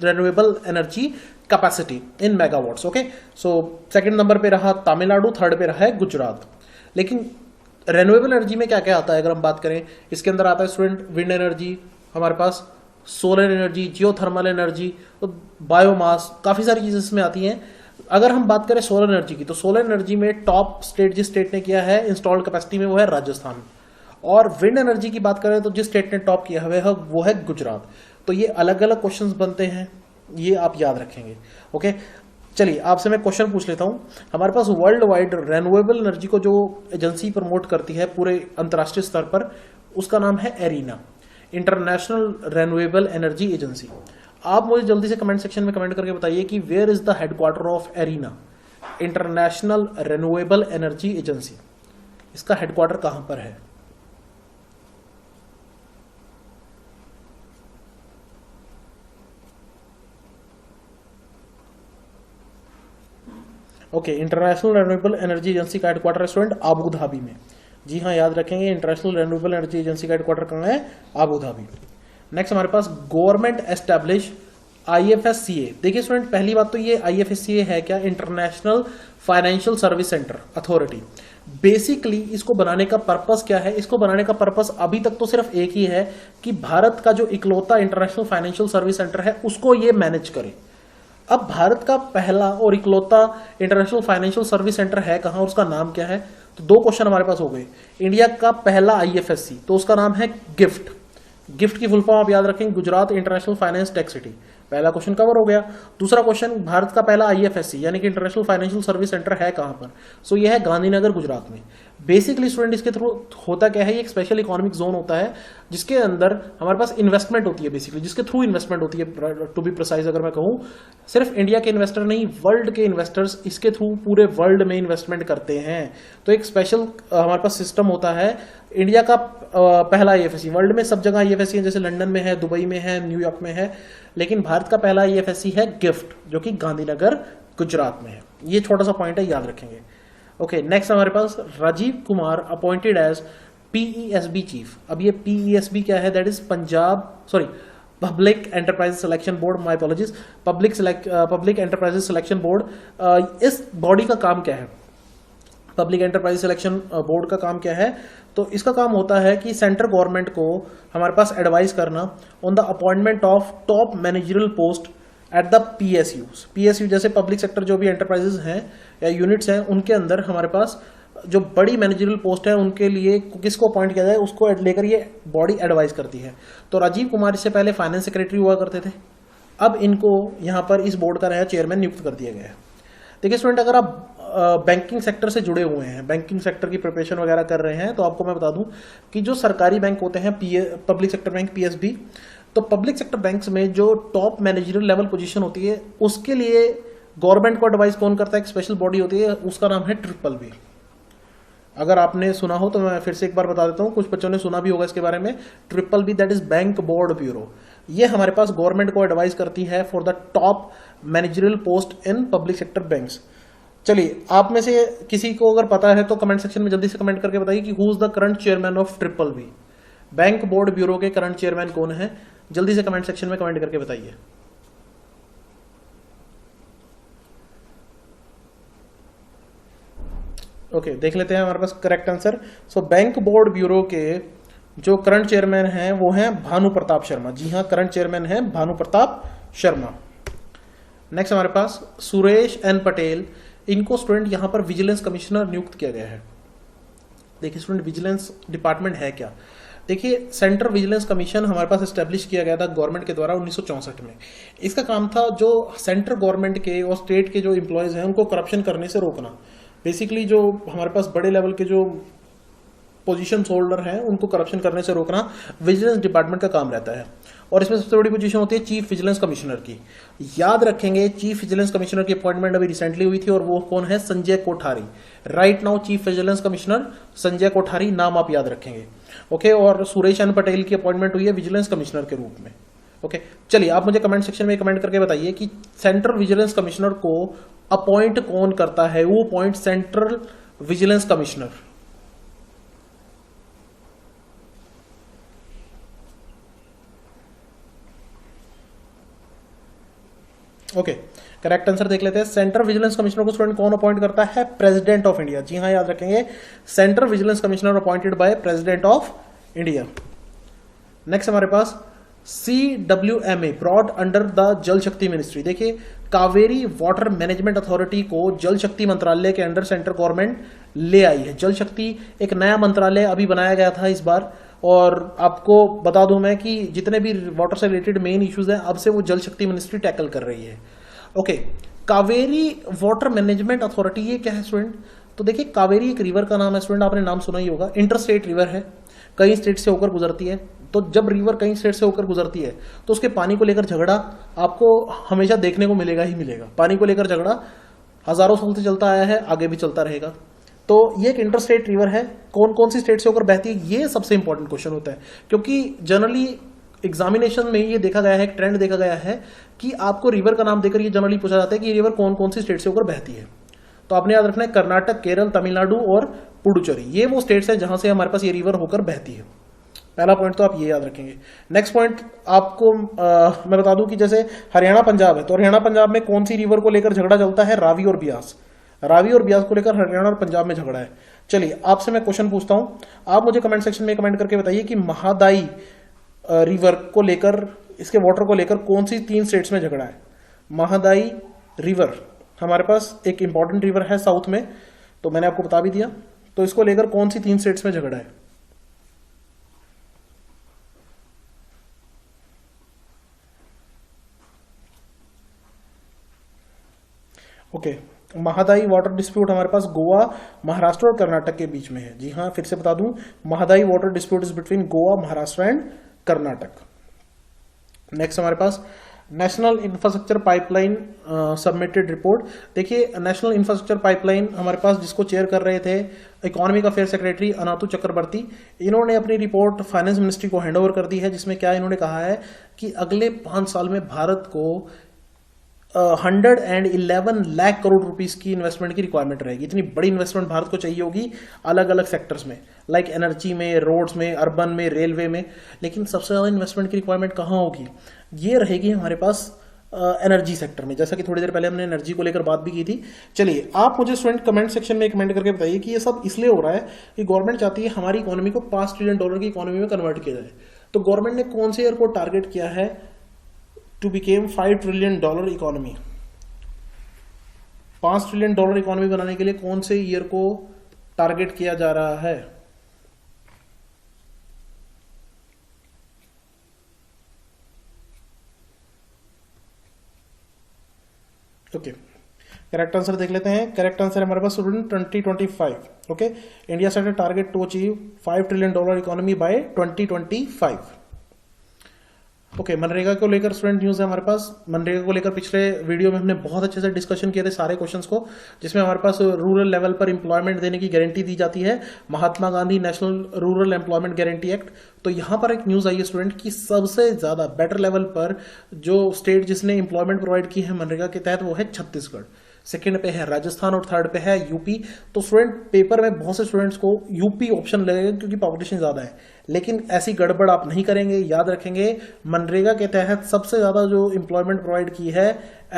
renewable energy capacity in megawatts. Okay, so second number पे रहा तमिलनाडु, थर्ड पे रहा है गुजरात। लेकिन रेन्यूएबल एनर्जी में क्या क्या आता है अगर हम बात करें, इसके अंदर आता है स्टूडेंट विंड एनर्जी, हमारे पास सोलर एनर्जी, जियोथर्मल एनर्जी, तो बायोमास, काफी सारी चीजें इसमें आती हैं। अगर हम बात करें सोलर एनर्जी की, तो सोलर एनर्जी में टॉप स्टेट जिस स्टेट ने किया है इंस्टॉल्ड कैपेसिटी में वो है राजस्थान। और विंड एनर्जी की बात करें तो जिस स्टेट ने टॉप किया है वो है गुजरात। तो ये अलग अलग क्वेश्चंस बनते हैं, ये आप याद रखेंगे। ओके, चलिए आपसे मैं क्वेश्चन पूछ लेता हूं। हमारे पास वर्ल्ड वाइड रेन्यूएबल एनर्जी को जो एजेंसी प्रमोट करती है पूरे अंतर्राष्ट्रीय स्तर पर, उसका नाम है arena, international renewable energy agency. आप मुझे जल्दी से कमेंट सेक्शन में कमेंट करके बताइए कि where is the headquarter of IRENA, international renewable energy agency. इसका हेडक्वार्टर कहां पर है? Okay, international renewable energy agency का हेडक्वार्टर रेस्टोरेंट आबू धाबी में। जी हाँ, याद रखेंगे, इंटरनेशनल रेन्यूएबल एनर्जी एजेंसी का हेडक्वार्टर कहाँ है? Abu Dhabi. नेक्स्ट हमारे पास गवर्नमेंट एस्टैब्लिश IFSCA। देखिए स्टूडेंट, पहली बात तो ये IFSCA है क्या? International financial service centre authority. Basically इसको बनाने का पर्पस क्या है? इसको बनाने का पर्पस अभी तक तो सिर्फ एक ही है कि भारत का जो इकलौता इंटरनेशनल फाइनेंशियल सर्विस सेंटर है उसको ये मैनेज करे। अब भारत का पहला और इकलौता इंटरनेशनल फाइनेंशियल सर्विस सेंटर है कहां और उसका नाम क्या है? तो 2 क्वेश्चन हमारे पास हो गए। इंडिया का पहला IFSC, तो उसका नाम है गिफ्ट। गिफ्ट की फुल फॉर्म आप याद रखेंगे, Gujarat international finance tech city. पहला क्वेश्चन कवर हो गया। दूसरा क्वेश्चन, भारत का पहला IFSC यानी कि इंटरनेशनल फाइनेंशियल सर्विस सेंटर है कहां पर? सो यह है गांधीनगर, गुजरात में। बेसिकली स्टूडेंट इसके थ्रू होता क्या है, ये एक स्पेशल इकोनॉमिक जोन होता है जिसके अंदर हमारे पास इन्वेस्टमेंट होती है, बेसिकली जिसके थ्रू इन्वेस्टमेंट होती है। टू बी प्रिसाइज अगर मैं कहूं, सिर्फ इंडिया के इन्वेस्टर नहीं, वर्ल्ड के इन्वेस्टर्स इसके थ्रू पूरे वर्ल्ड में इन्वेस्टमेंट करते हैं। तो एक स्पेशल हमारे पास सिस्टम होता है। इंडिया का पहला IFSC, वर्ल्ड में सब जगह IFSC है, जैसे लंदन में है, दुबई में है, न्यूयॉर्क में है, लेकिन भारत का पहला IFSC है गिफ्ट, जो कि गांधीनगर, गुजरात में है। ये छोटा सा पॉइंट है, याद रखेंगे। ओके, नेक्स्ट हमारे पास Rajiv Kumar appointed as PESB chief. अब ये PESB क्या है? That is public enterprises selection board. My apologies, public enterprises selection board. इस बॉडी का काम क्या है? पब्लिक एंटरप्राइज सिलेक्शन बोर्ड का काम क्या है? तो इसका काम होता है कि सेंट्रल गवर्नमेंट को हमारे पास एडवाइस करना on the appointment of top managerial post at the PSU जैसे पब्लिक सेक्टर जो भी एंटरप्राइजेस हैं या यूनिट्स हैं, उनके अंदर हमारे पास जो बड़ी मैनेजरियल पोस्ट है उनके लिए किसको अपॉइंट किया जाए, उसको लेकर ये बॉडी एडवाइस करती है। तो राजीव कुमार इससे पहले फाइनेंस सेक्रेटरी हुआ करते थे, अब इनको यहाँ पर इस बोर्ड का नया चेयरमैन नियुक्त कर दिया गया है। देखिए स्टूडेंट, अगर आप बैंकिंग सेक्टर से जुड़े हुए हैं, बैंकिंग सेक्टर की प्रिपरेशन वगैरह कर रहे हैं, तो आपको मैं बता दूं कि जो सरकारी बैंक होते हैं, पब्लिक सेक्टर बैंक PSB, तो पब्लिक सेक्टर बैंक्स में जो टॉप मैनेजरियल लेवल पोजीशन होती है उसके लिए गवर्नमेंट को एडवाइस कौन करता है? एक स्पेशल बॉडी होती है, उसका नाम है BBB। अगर आपने सुना हो तो मैं फिर से एक बार बता देता हूं, कुछ बच्चों ने सुना भी होगा इसके बारे में। BBB that is bank board bureau. ये हमारे पास गवर्नमेंट को एडवाइस करती है for the top managerial post in public sector banks. चलिए, आप में से किसी को अगर पता है तो कमेंट सेक्शन में जल्दी से कमेंट करके बताइए कि who is the current chairman of triple B, bank board bureau के करंट चेयरमैन कौन है? जल्दी से कमेंट सेक्शन में कमेंट करके बताइए। ओके, देख लेते हैं हमारे पास correct answer. So bank board bureau के जो करंट चेयरमैन हैं वो हैं भानु प्रताप शर्मा। जी हाँ, करंट चेयरमैन हैं भानु प्रताप शर्मा। नेक्स्ट हमारे पास सुरेश एन पटेल, इनको स्टूडेंट यहां पर विजिलेंस कमिश्नर नियुक्त किया गया है। देखिए स्टूडेंट, विजिलेंस डिपार्टमेंट है क्या? देखिए, सेंट्रल विजिलेंस कमीशन हमारे पास एस्टेब्लिश किया गया था गवर्नमेंट के द्वारा 1964 में। इसका काम था जो सेंट्रल गवर्नमेंट के और स्टेट के जो एम्प्लॉयज हैं उनको करप्शन करने से रोकना। बेसिकली जो हमारे पास बड़े लेवल के जो पोजीशन होल्डर हैं उनको करप्शन करने से रोकना विजिलेंस डिपार्टमेंट का काम रहता है। और इसमें सबसे बड़ी पोजीशन होती है चीफ विजिलेंस कमिश्नर की। याद रखेंगे, चीफ विजिलेंस कमिश्नर की अपॉइंटमेंट अभी रिसेंटली हुई थी और वो कौन है? Sanjay Kothari. Right now chief vigilance commissioner Sanjay Kothari, नाम आप याद रखेंगे। ओके, और सुरेश एन पटेल की अपॉइंटमेंट हुई है विजिलेंस कमिश्नर के रूप में। ओके, चलिए आप मुझे कमेंट सेक्शन में कमेंट करके बताइए कि सेंट्रल विजिलेंस कमिश्नर को अपॉइंट कौन करता है? वो appoint central vigilance commissioner. Okay, correct answer देख लेते हैं। सेंट्रल विजिलेंस कमिश्नर को स्टूडेंट कौन अपॉइंट करता है? President of India. जी हाँ, याद रखेंगे, central vigilance commissioner appointed by president of India. Next हमारे पास CWMA brought under the Jal Shakti ministry. देखिए, कावेरी वाटर मैनेजमेंट अथॉरिटी को जल शक्ति मंत्रालय के अंडर सेंट्रल गवर्नमेंट ले आई है। जल शक्ति एक नया मंत्रालय अभी बनाया गया था इस बार, और आपको बता दूं मैं कि जितने भी वाटर से रिलेटेड मेन इश्यूज हैं अब से वो जल शक्ति मिनिस्ट्री टैकल कर रही है। Okay, Kaveri water management authority ये क्या है स्टूडेंट? तो देखिए, कावेरी एक रिवर का नाम है स्टूडेंट, आपने नाम सुना ही होगा। इंटर स्टेट रिवर है, कई स्टेट से होकर गुजरती है। तो जब रिवर कई स्टेट से होकर गुजरती है तो उसके पानी को लेकर झगड़ा आपको हमेशा देखने को मिलेगा ही मिलेगा। पानी को लेकर झगड़ा हजारों साल से चलता आया है, आगे भी चलता रहेगा। तो ये एक इंटर स्टेट रिवर है। कौन कौन सी स्टेट से होकर बहती है, ये सबसे इंपॉर्टेंट क्वेश्चन होता है, क्योंकि जनरली एग्जामिनेशन में ये देखा गया है, एक ट्रेंड देखा गया है कि आपको रिवर का नाम देकर ये जनरली पूछा जाता है कि ये रिवर कौन कौन सी स्टेट से होकर बहती है। तो आपने याद रखना है, कर्नाटक, केरल, तमिलनाडु और पुडुचेरी, ये वो स्टेट्स हैं जहां से हमारे पास ये रिवर होकर बहती है। पहला पॉइंट तो आप ये याद रखेंगे। नेक्स्ट पॉइंट आपको मैं बता दूं कि जैसे हरियाणा पंजाब है, तो हरियाणा पंजाब में कौन सी रिवर को लेकर झगड़ा चलता है? रावी और ब्यास। रावी और ब्यास को लेकर हरियाणा और पंजाब में झगड़ा है। चलिए, आपसे मैं क्वेश्चन पूछता हूं, आप मुझे कमेंट सेक्शन में कमेंट करके बताइए कि महादाई रिवर को लेकर, इसके वाटर को लेकर कौन सी 3 स्टेट्स में झगड़ा है? महादाई रिवर हमारे पास एक इंपॉर्टेंट रिवर है साउथ में, तो मैंने आपको बता भी दिया। तो इसको लेकर कौन सी 3 स्टेट्स में झगड़ा है? ओके, महादाई वाटर डिस्प्यूट हमारे पास गोवा, महाराष्ट्र और कर्नाटक के बीच में है। जी हाँ, फिर से बता दूं, Mahadayi water dispute is between Goa, Maharashtra and Karnataka. Next हमारे पास national infrastructure pipeline submitted report. देखिए, नेशनल इंफ्रास्ट्रक्चर पाइपलाइन हमारे पास जिसको चेयर कर रहे थे इकोनॉमिक अफेयर सेक्रेटरी अनातु चक्रवर्ती, इन्होंने अपनी रिपोर्ट फाइनेंस मिनिस्ट्री को हैंड ओवर कर दी है, जिसमें क्या इन्होंने कहा है कि अगले 5 साल में भारत को 111 लाख करोड़ रुपीस की इन्वेस्टमेंट की रिक्वायरमेंट रहेगी। इतनी बड़ी इन्वेस्टमेंट भारत को चाहिए होगी अलग अलग सेक्टर्स में, लाइक एनर्जी में, रोड्स में, अर्बन में, रेलवे में। लेकिन सबसे ज्यादा इन्वेस्टमेंट की रिक्वायरमेंट कहाँ होगी? ये रहेगी हमारे पास एनर्जी सेक्टर में, जैसा कि थोड़ी देर पहले हमने एनर्जी को लेकर बात भी की थी। चलिए, आप मुझे स्टूडेंट कमेंट सेक्शन में कमेंट करके बताइए कि ये सब इसलिए हो रहा है कि गवर्नमेंट चाहती है हमारी इकोनॉमी को $5 ट्रिलियन की इकोनॉमी में कन्वर्ट किया जाए। तो गवर्नमेंट ने कौन से ईयर को टारगेट किया है to become $5 trillion economy? $5 trillion economy बनाने के लिए कौन से ईयर को टारगेट किया जा रहा है? ओके, करेक्ट आंसर देख लेते हैं। करेक्ट आंसर हमारे पास student 2025। Okay, India set a target to achieve $5 trillion economy by 2025। Okay, मनरेगा को लेकर स्टूडेंट न्यूज़ है हमारे पास। मनरेगा को लेकर पिछले वीडियो में हमने बहुत अच्छे से डिस्कशन किए थे सारे क्वेश्चंस को, जिसमें हमारे पास रूरल लेवल पर एम्प्लॉयमेंट देने की गारंटी दी जाती है, Mahatma Gandhi national rural employment guarantee act. तो यहाँ पर एक न्यूज़ आई है स्टूडेंट कि सबसे ज़्यादा बेटर लेवल पर जो स्टेट जिसने एम्प्लॉयमेंट प्रोवाइड की है मनरेगा के तहत वो है छत्तीसगढ़, सेकंड पे है राजस्थान और थर्ड पे है यूपी। तो स्टूडेंट पेपर में बहुत से स्टूडेंट्स को यूपी ऑप्शन लगेगा क्योंकि पॉपुलेशन ज़्यादा है, लेकिन ऐसी गड़बड़ आप नहीं करेंगे। याद रखेंगे मनरेगा के तहत सबसे ज़्यादा जो एम्प्लॉयमेंट प्रोवाइड की है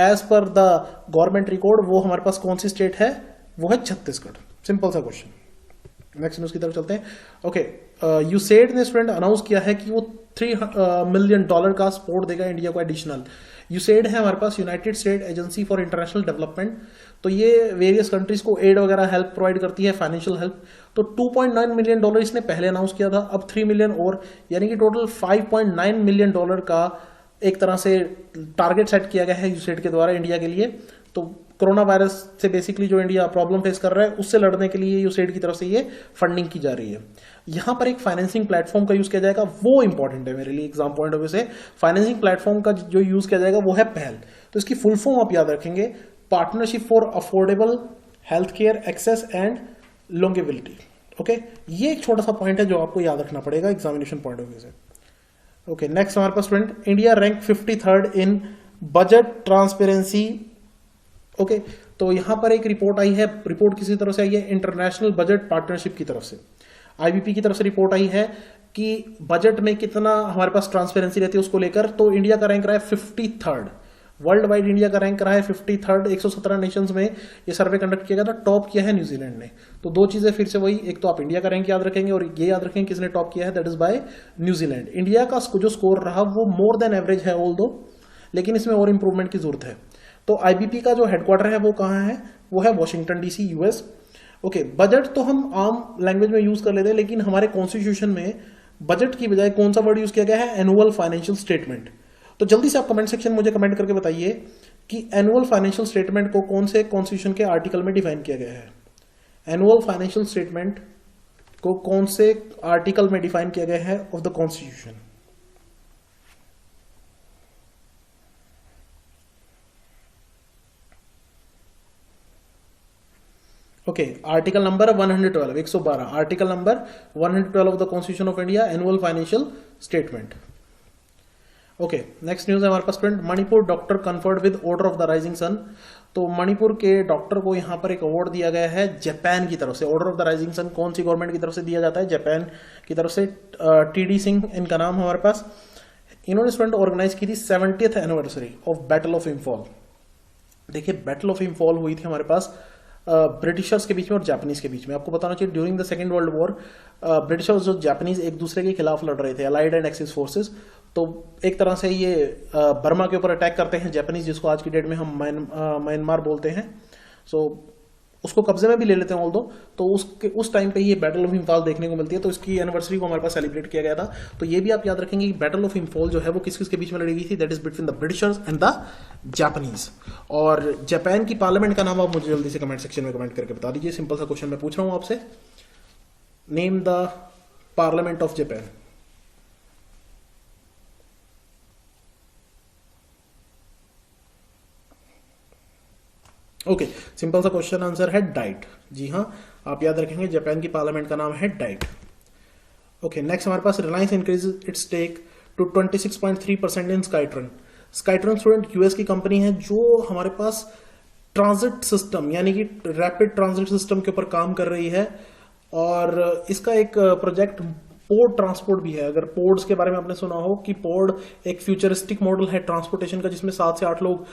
as per the government record, वो हमारे पास कौन सी स्टेट है? वो है छत्तीसगढ़। सिंपल सा क्वेश्चन। नेक्स्ट न्यूज़ की तरफ चलते हैं। ओके, यूसेड ने स्टूडेंट अनाउंस किया है कि वो $3 मिलियन का सपोर्ट देगा इंडिया को एडिशनल। यूसेड है हमारे पास United State agency for international development. तो ये वेरियस कंट्रीज को एड वगैरह हेल्प प्रोवाइड करती है, फाइनेंशियल हेल्प। तो $2.9 मिलियन इसने पहले अनाउंस किया था, अब 3 मिलियन और, यानी कि टोटल $5.9 मिलियन का एक तरह से टारगेट सेट किया गया है यूसेड के द्वारा इंडिया के लिए। तो कोरोना वायरस से बेसिकली जो इंडिया प्रॉब्लम फेस कर रहा है उससे लड़ने के लिए यूसेड की तरफ से ये फंडिंग की जा रही है। यहाँ पर एक फाइनेंसिंग प्लेटफॉर्म का यूज किया जाएगा, वो इंपॉर्टेंट है मेरे लिए एग्जाम पॉइंट ऑफ व्यू से। फाइनेंसिंग प्लेटफॉर्म का जो यूज किया जाएगा वो है पहल। तो इसकी फुल फॉर्म आप याद रखेंगे, partnership for affordable health care access and longevity. Okay, ये एक छोटा सा पॉइंट है जो आपको याद रखना पड़ेगा एग्जामिनेशन पॉइंट ऑफ व्यू से। ओके, नेक्स्ट हमारे पास स्टूडेंट, इंडिया रैंक 53rd इन बजट ट्रांसपेरेंसी। ओके, तो यहां पर एक रिपोर्ट आई है, रिपोर्ट किसी तरफ से आई है? इंटरनेशनल बजट पार्टनरशिप की तरफ से, आईबीपी की तरफ से रिपोर्ट आई है कि बजट में कितना हमारे पास ट्रांसपेरेंसी रहती है उसको लेकर। तो इंडिया का रैंक रहा है 53rd, वर्ल्ड वाइड इंडिया का रैंक रहा है 53rd। 117 नेशंस में ये सर्वे कंडक्ट किया गया था, टॉप किया है न्यूजीलैंड ने। तो दो चीजें फिर से वही, एक तो आप इंडिया का रैंक याद रखेंगे और ये याद रखेंगे किसने टॉप किया है, that is by New Zealand. India का जो स्कोर रहा वो मोर देन एवरेज है ऑल दो, लेकिन इसमें और इंप्रूवमेंट की जरूरत है। तो आईबीपी का जो हेडक्वार्टर है वो कहाँ है? वो है Washington DC, US. Okay, budget तो हम आम लैंग्वेज में यूज कर लेते हैं, लेकिन हमारे कॉन्स्टिट्यूशन में बजट की बजाय कौन सा वर्ड यूज किया गया है? Annual financial statement. तो जल्दी से आप कमेंट सेक्शन में मुझे कमेंट करके बताइए कि एनुअल फाइनेंशियल स्टेटमेंट को कौन से कॉन्स्टिट्यूशन के आर्टिकल में डिफाइन किया गया है? एनुअल फाइनेंशियल स्टेटमेंट को कौन से आर्टिकल में डिफाइन किया गया है of the constitution? Okay, article number 112, 112, article number 112 of the constitution of India, annual financial statement. Okay, next news है हमारे पास student, Manipur doctor conferred with order of the rising sun. तो मणिपुर के डॉक्टर को यहाँ पर एक अवार्ड दिया गया है जापान की तरफ से। Order of the rising sun कौन सी गवर्नमेंट की तरफ से दिया जाता है? जापान की तरफ से। TD सिंह इनका नाम हमारे पास। इन्होंने स्टूडेंट ऑर्गेनाइज की थी 70th anniversary of battle of Imphal. देखिए, बैटल ऑफ इम्फॉल हुई थी हमारे पास ब्रिटिशर्स के बीच में और जापानीज के बीच में। आपको बताना चाहिए during the second world war Britishers और जापानीज एक दूसरे के खिलाफ लड़ रहे थे, अलाइड एंड एक्सिस फोर्सेस। तो एक तरह से ये बर्मा के ऊपर अटैक करते हैं जापानीज, जिसको आज की डेट में हम म्यांमार बोलते हैं। सो उसको कब्जे में भी ले लेते हैं ऑल दो। तो उस टाइम पे ये बैटल ऑफ इम्फॉल देखने को मिलती है। तो इसकी एनिवर्सरी को हमारे पास सेलिब्रेट किया गया था। तो ये भी आप याद रखेंगे कि बैटल ऑफ इम्फॉल जो है वो किस किस के बीच में लड़ी गई थी? That is between the Britishers and the Japanese. और जापान की पार्लियामेंट का नाम आप मुझे जल्दी से कमेंट सेक्शन में कमेंट करके बता दीजिए। सिंपल सा क्वेश्चन मैं पूछ रहा हूं आपसे, name the parliament of Japan. Okay, simple सा क्वेश्चन आंसर है डाइट। जी हाँ, आप याद रखेंगे जापान की पार्लियामेंट का नाम है डाइट। ओके, नेक्स्ट हमारे पास Reliance increase its stake to 26.3% in skyTran. SkyTran student US की कंपनी है जो हमारे पास ट्रांजिट सिस्टम यानी कि रैपिड ट्रांजिट सिस्टम के ऊपर काम कर रही है। और इसका एक प्रोजेक्ट पोर्ट ट्रांसपोर्ट भी है। अगर पोर्ट्स के बारे में आपने सुना हो कि पोर्ट एक फ्यूचरिस्टिक मॉडल है ट्रांसपोर्टेशन का, जिसमें 7 से 8 लोग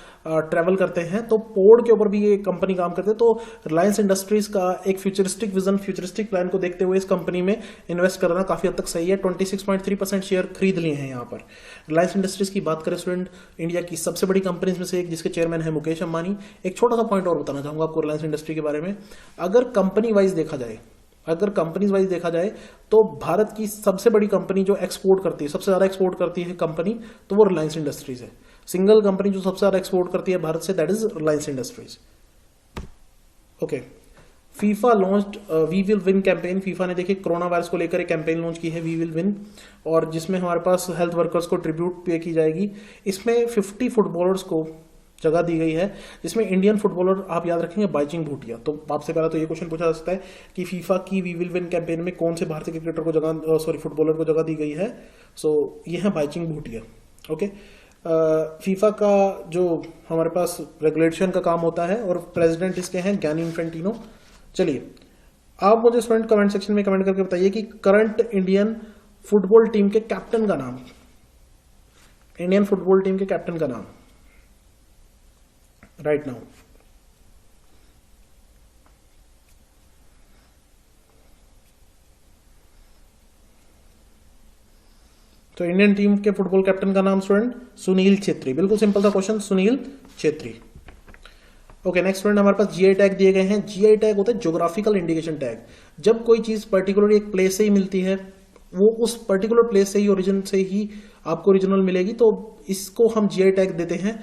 ट्रेवल करते हैं। तो पोर्ट के ऊपर भी ये कंपनी काम करते हैं। तो रिलायंस इंडस्ट्रीज का एक फ्यूचरिस्टिक विजन, फ्यूचरिस्टिक प्लान को देखते हुए इस कंपनी में इन्वेस्ट करना काफी हद तक सही है। 26.3% शेयर खरीद लिए हैं यहाँ पर। रिलायंस इंडस्ट्रीज की बात करें स्टूडेंट, इंडिया की सबसे बड़ी कंपनीज में से एक, जिसके चेयरमैन है मुकेश अंबानी। एक छोटा सा पॉइंट और बताना चाहूंगा आपको रिलायंस इंडस्ट्री के बारे में। अगर कंपनी वाइज देखा जाए, अगर कंपनीज वाइज देखा जाए तो भारत की सबसे बड़ी कंपनी जो एक्सपोर्ट करती है, सबसे ज्यादा एक्सपोर्ट करती है कंपनी, तो वो रिलायंस इंडस्ट्रीज है। सिंगल कंपनी जो सबसे ज्यादा एक्सपोर्ट करती है भारत से, that is Reliance Industries. Okay, FIFA launched we will win campaign. FIFA ने देखिए कोरोना वायरस को लेकर एक कैंपेन लॉन्च की है, वी विल विन, और जिसमें हमारे पास हेल्थ वर्कर्स को ट्रिब्यूट पे की जाएगी। इसमें 50 फुटबॉलर्स को जगह दी गई है, जिसमें इंडियन फुटबॉलर आप याद रखेंगे बाइचिंग भूटिया। तो आपसे पहला तो ये क्वेश्चन पूछा जा सकता है कि फीफा की वी विल विन कैंपेन में कौन से भारतीय क्रिकेटर को जगह, सॉरी फुटबॉलर को जगह दी गई है। सो ये है बाइचिंग भूटिया। ओके, फीफा का जो हमारे पास रेगुलेशन का काम होता है और प्रेसिडेंट इसके हैं गियानी इन्फेंटिनो। चलिए आप मुझे स्टूडेंट कमेंट सेक्शन में कमेंट करके बताइए कि करंट इंडियन फुटबॉल टीम के कैप्टन का नाम, इंडियन फुटबॉल टीम के कैप्टन का नाम राइट नाउ। तो इंडियन टीम के फुटबॉल कैप्टन का नाम स्टूडेंट सुनील छेत्री। बिल्कुल सिंपल सा question, Sunil Chhetri. Okay, next student हमारे पास जीआई टैग दिए गए हैं। जीआई टैग होता है ज्योग्राफिकल इंडिकेशन टैग। जब कोई चीज पर्टिकुलर एक प्लेस से ही मिलती है, वो उस पर्टिकुलर प्लेस से ही, ओरिजिन से ही आपको ओरिजिनल मिलेगी, तो इसको हम जीआई टैग देते हैं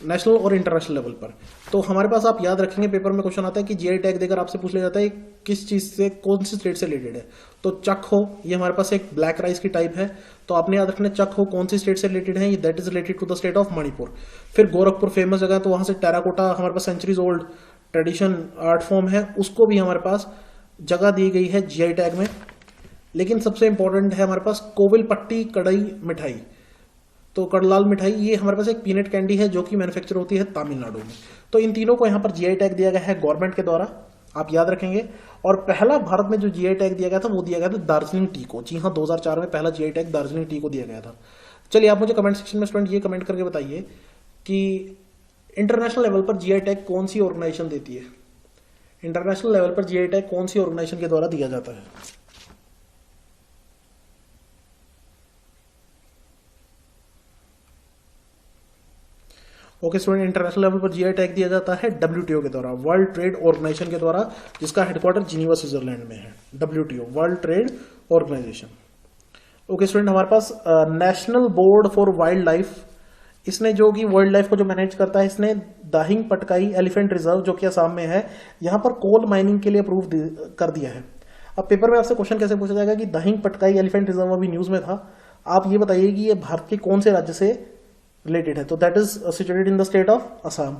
नेशनल और इंटरनेशनल लेवल पर। तो हमारे पास आप याद रखेंगे, पेपर में क्वेश्चन आता है कि जीआई टैग देकर आपसे पूछ लिया जाता है किस चीज से, कौन सी स्टेट से रिलेटेड है। तो चक हो, ये हमारे पास एक ब्लैक राइस की टाइप है, तो आपने याद रखना चक हो कौन सी स्टेट से रिलेटेड है, that is related to the state of Manipur. फिर गोरखपुर फेमस जगह है, तो वहां से टेराकोटा हमारे पास centuries old tradition art form है, उसको भी हमारे पास जगह दी गई है जीआई टैग में। लेकिन सबसे इंपॉर्टेंट है हमारे पास कोविलपट्टी कड़ई मिठाई। तो कड़लाल मिठाई ये हमारे पास एक पीनट कैंडी है जो कि मैन्युफैक्चर होती है तमिलनाडु में। तो इन तीनों को यहाँ पर जीआई टैग दिया गया है गवर्नमेंट के द्वारा, आप याद रखेंगे। और पहला भारत में जो जीआई टैग दिया गया था वो दिया गया था दार्जिलिंग टी को। जी हाँ, 2004 में पहला जीआई टैग दार्जिलिंग टी को दिया गया था। चलिए आप मुझे कमेंट सेक्शन में स्टूडेंट ये कमेंट करके बताइए कि इंटरनेशनल लेवल पर जीआई टैग कौन सी ऑर्गेनाइजेशन देती है। इंटरनेशनल लेवल पर जीआई टैग कौन सी ऑर्गेनाइजेशन के द्वारा दिया जाता है। ओके स्टूडेंट, इंटरनेशनल लेवल पर जीआई टैग दिया जाता है डब्ल्यूटीओ के द्वारा, वर्ल्ड ट्रेड ऑर्गेनाइजेशन के द्वारा, जिसका हेडक्वार्टर जिनीवा स्विट्जरलैंड में है। WTO, world trade organisation. Okay student, हमारे पास national board for wildlife, इसने जो कि वाइल्ड लाइफ को जो मैनेज करता है, इसने दाहिंग पटकाई एलिफेंट रिजर्व जो कि असम में है, यहाँ पर कोल माइनिंग के लिए अप्रूव कर दिया है। अब पेपर में आपसे क्वेश्चन कैसे पूछा जाएगा कि दाहिंग पटकाई एलिफेंट रिजर्व अभी न्यूज में था, आप ये बताइए कि ये भारत के कौन से राज्य से रिलेटेड है। तो that is situated in the state of Assam.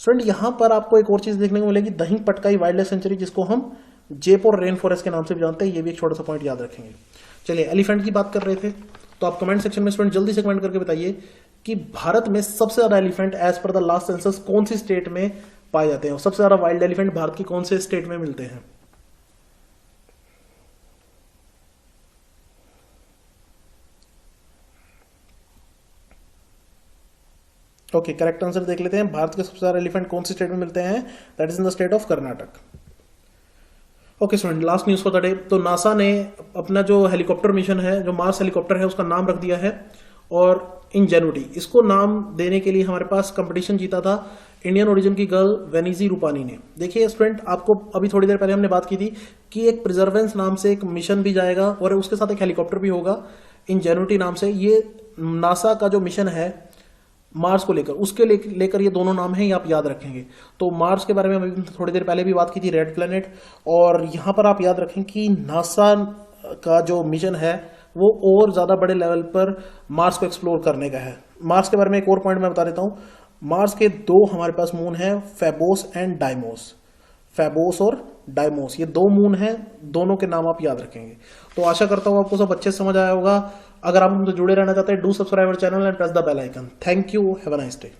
Student यहाँ पर आपको एक और चीज देखने को मिलेगी, दाहिंग पटकाई वाइल्ड लाइफ सेंचुरी, जिसको हम जयपुर रेन फॉरेस्ट के नाम से भी जानते हैं। ये भी एक छोटा सा पॉइंट याद रखेंगे। चलिए, एलिफेंट की बात कर रहे थे, तो आप कमेंट सेक्शन में स्टूडेंट जल्दी से कमेंट करके बताइए कि भारत में सबसे ज्यादा elephant as per the last census कौन सी स्टेट में पाए जाते हैं, सबसे ज्यादा वाइल्ड एलिफेंट भारत की कौन से स्टेट में मिलते हैं। ओके, करेक्ट आंसर देख लेते हैं। भारत के सबसे ज्यादा एलिफेंट कौन सी स्टेट में मिलते हैं, that is in the state of Karnataka. Okay student, last news for the day. तो नासा ने अपना जो हेलीकॉप्टर मिशन है, जो मार्स हेलीकॉप्टर है, उसका नाम रख दिया है और इंजेनुटी, इसको नाम देने के लिए हमारे पास कंपटीशन जीता था इंडियन ओरिजिन की गर्ल वेनिजी रूपानी ने। देखिए स्टूडेंट, आपको अभी थोड़ी देर पहले हमने बात की थी कि एक प्रिजर्वेंस नाम से एक मिशन भी जाएगा और उसके साथ एक हेलीकॉप्टर भी होगा इंजेनुटी नाम से। ये नासा का जो मिशन है मार्स को लेकर, उसके लेकर ये दोनों नाम हैं, ये आप याद रखेंगे। तो मार्स के बारे में अभी थोड़ी देर पहले भी बात की थी, रेड प्लेनेट, और यहां पर आप याद रखें कि नासा का जो मिशन है वो और ज्यादा बड़े लेवल पर मार्स को एक्सप्लोर करने का है। मार्स के बारे में एक और पॉइंट मैं बता देता हूं, मार्स के दो हमारे पास मून है, फेबोस एंड डाइमोस। फेबोस और डाइमोस, ये दो मून हैं, दोनों के नाम आप याद रखेंगे। तो आशा करता हूं आपको सब अच्छे से समझ आया होगा। अगर आप हमसे जुड़े रहना चाहते हैं, do subscribe our channel and press the bell icon. Thank you, have a nice day.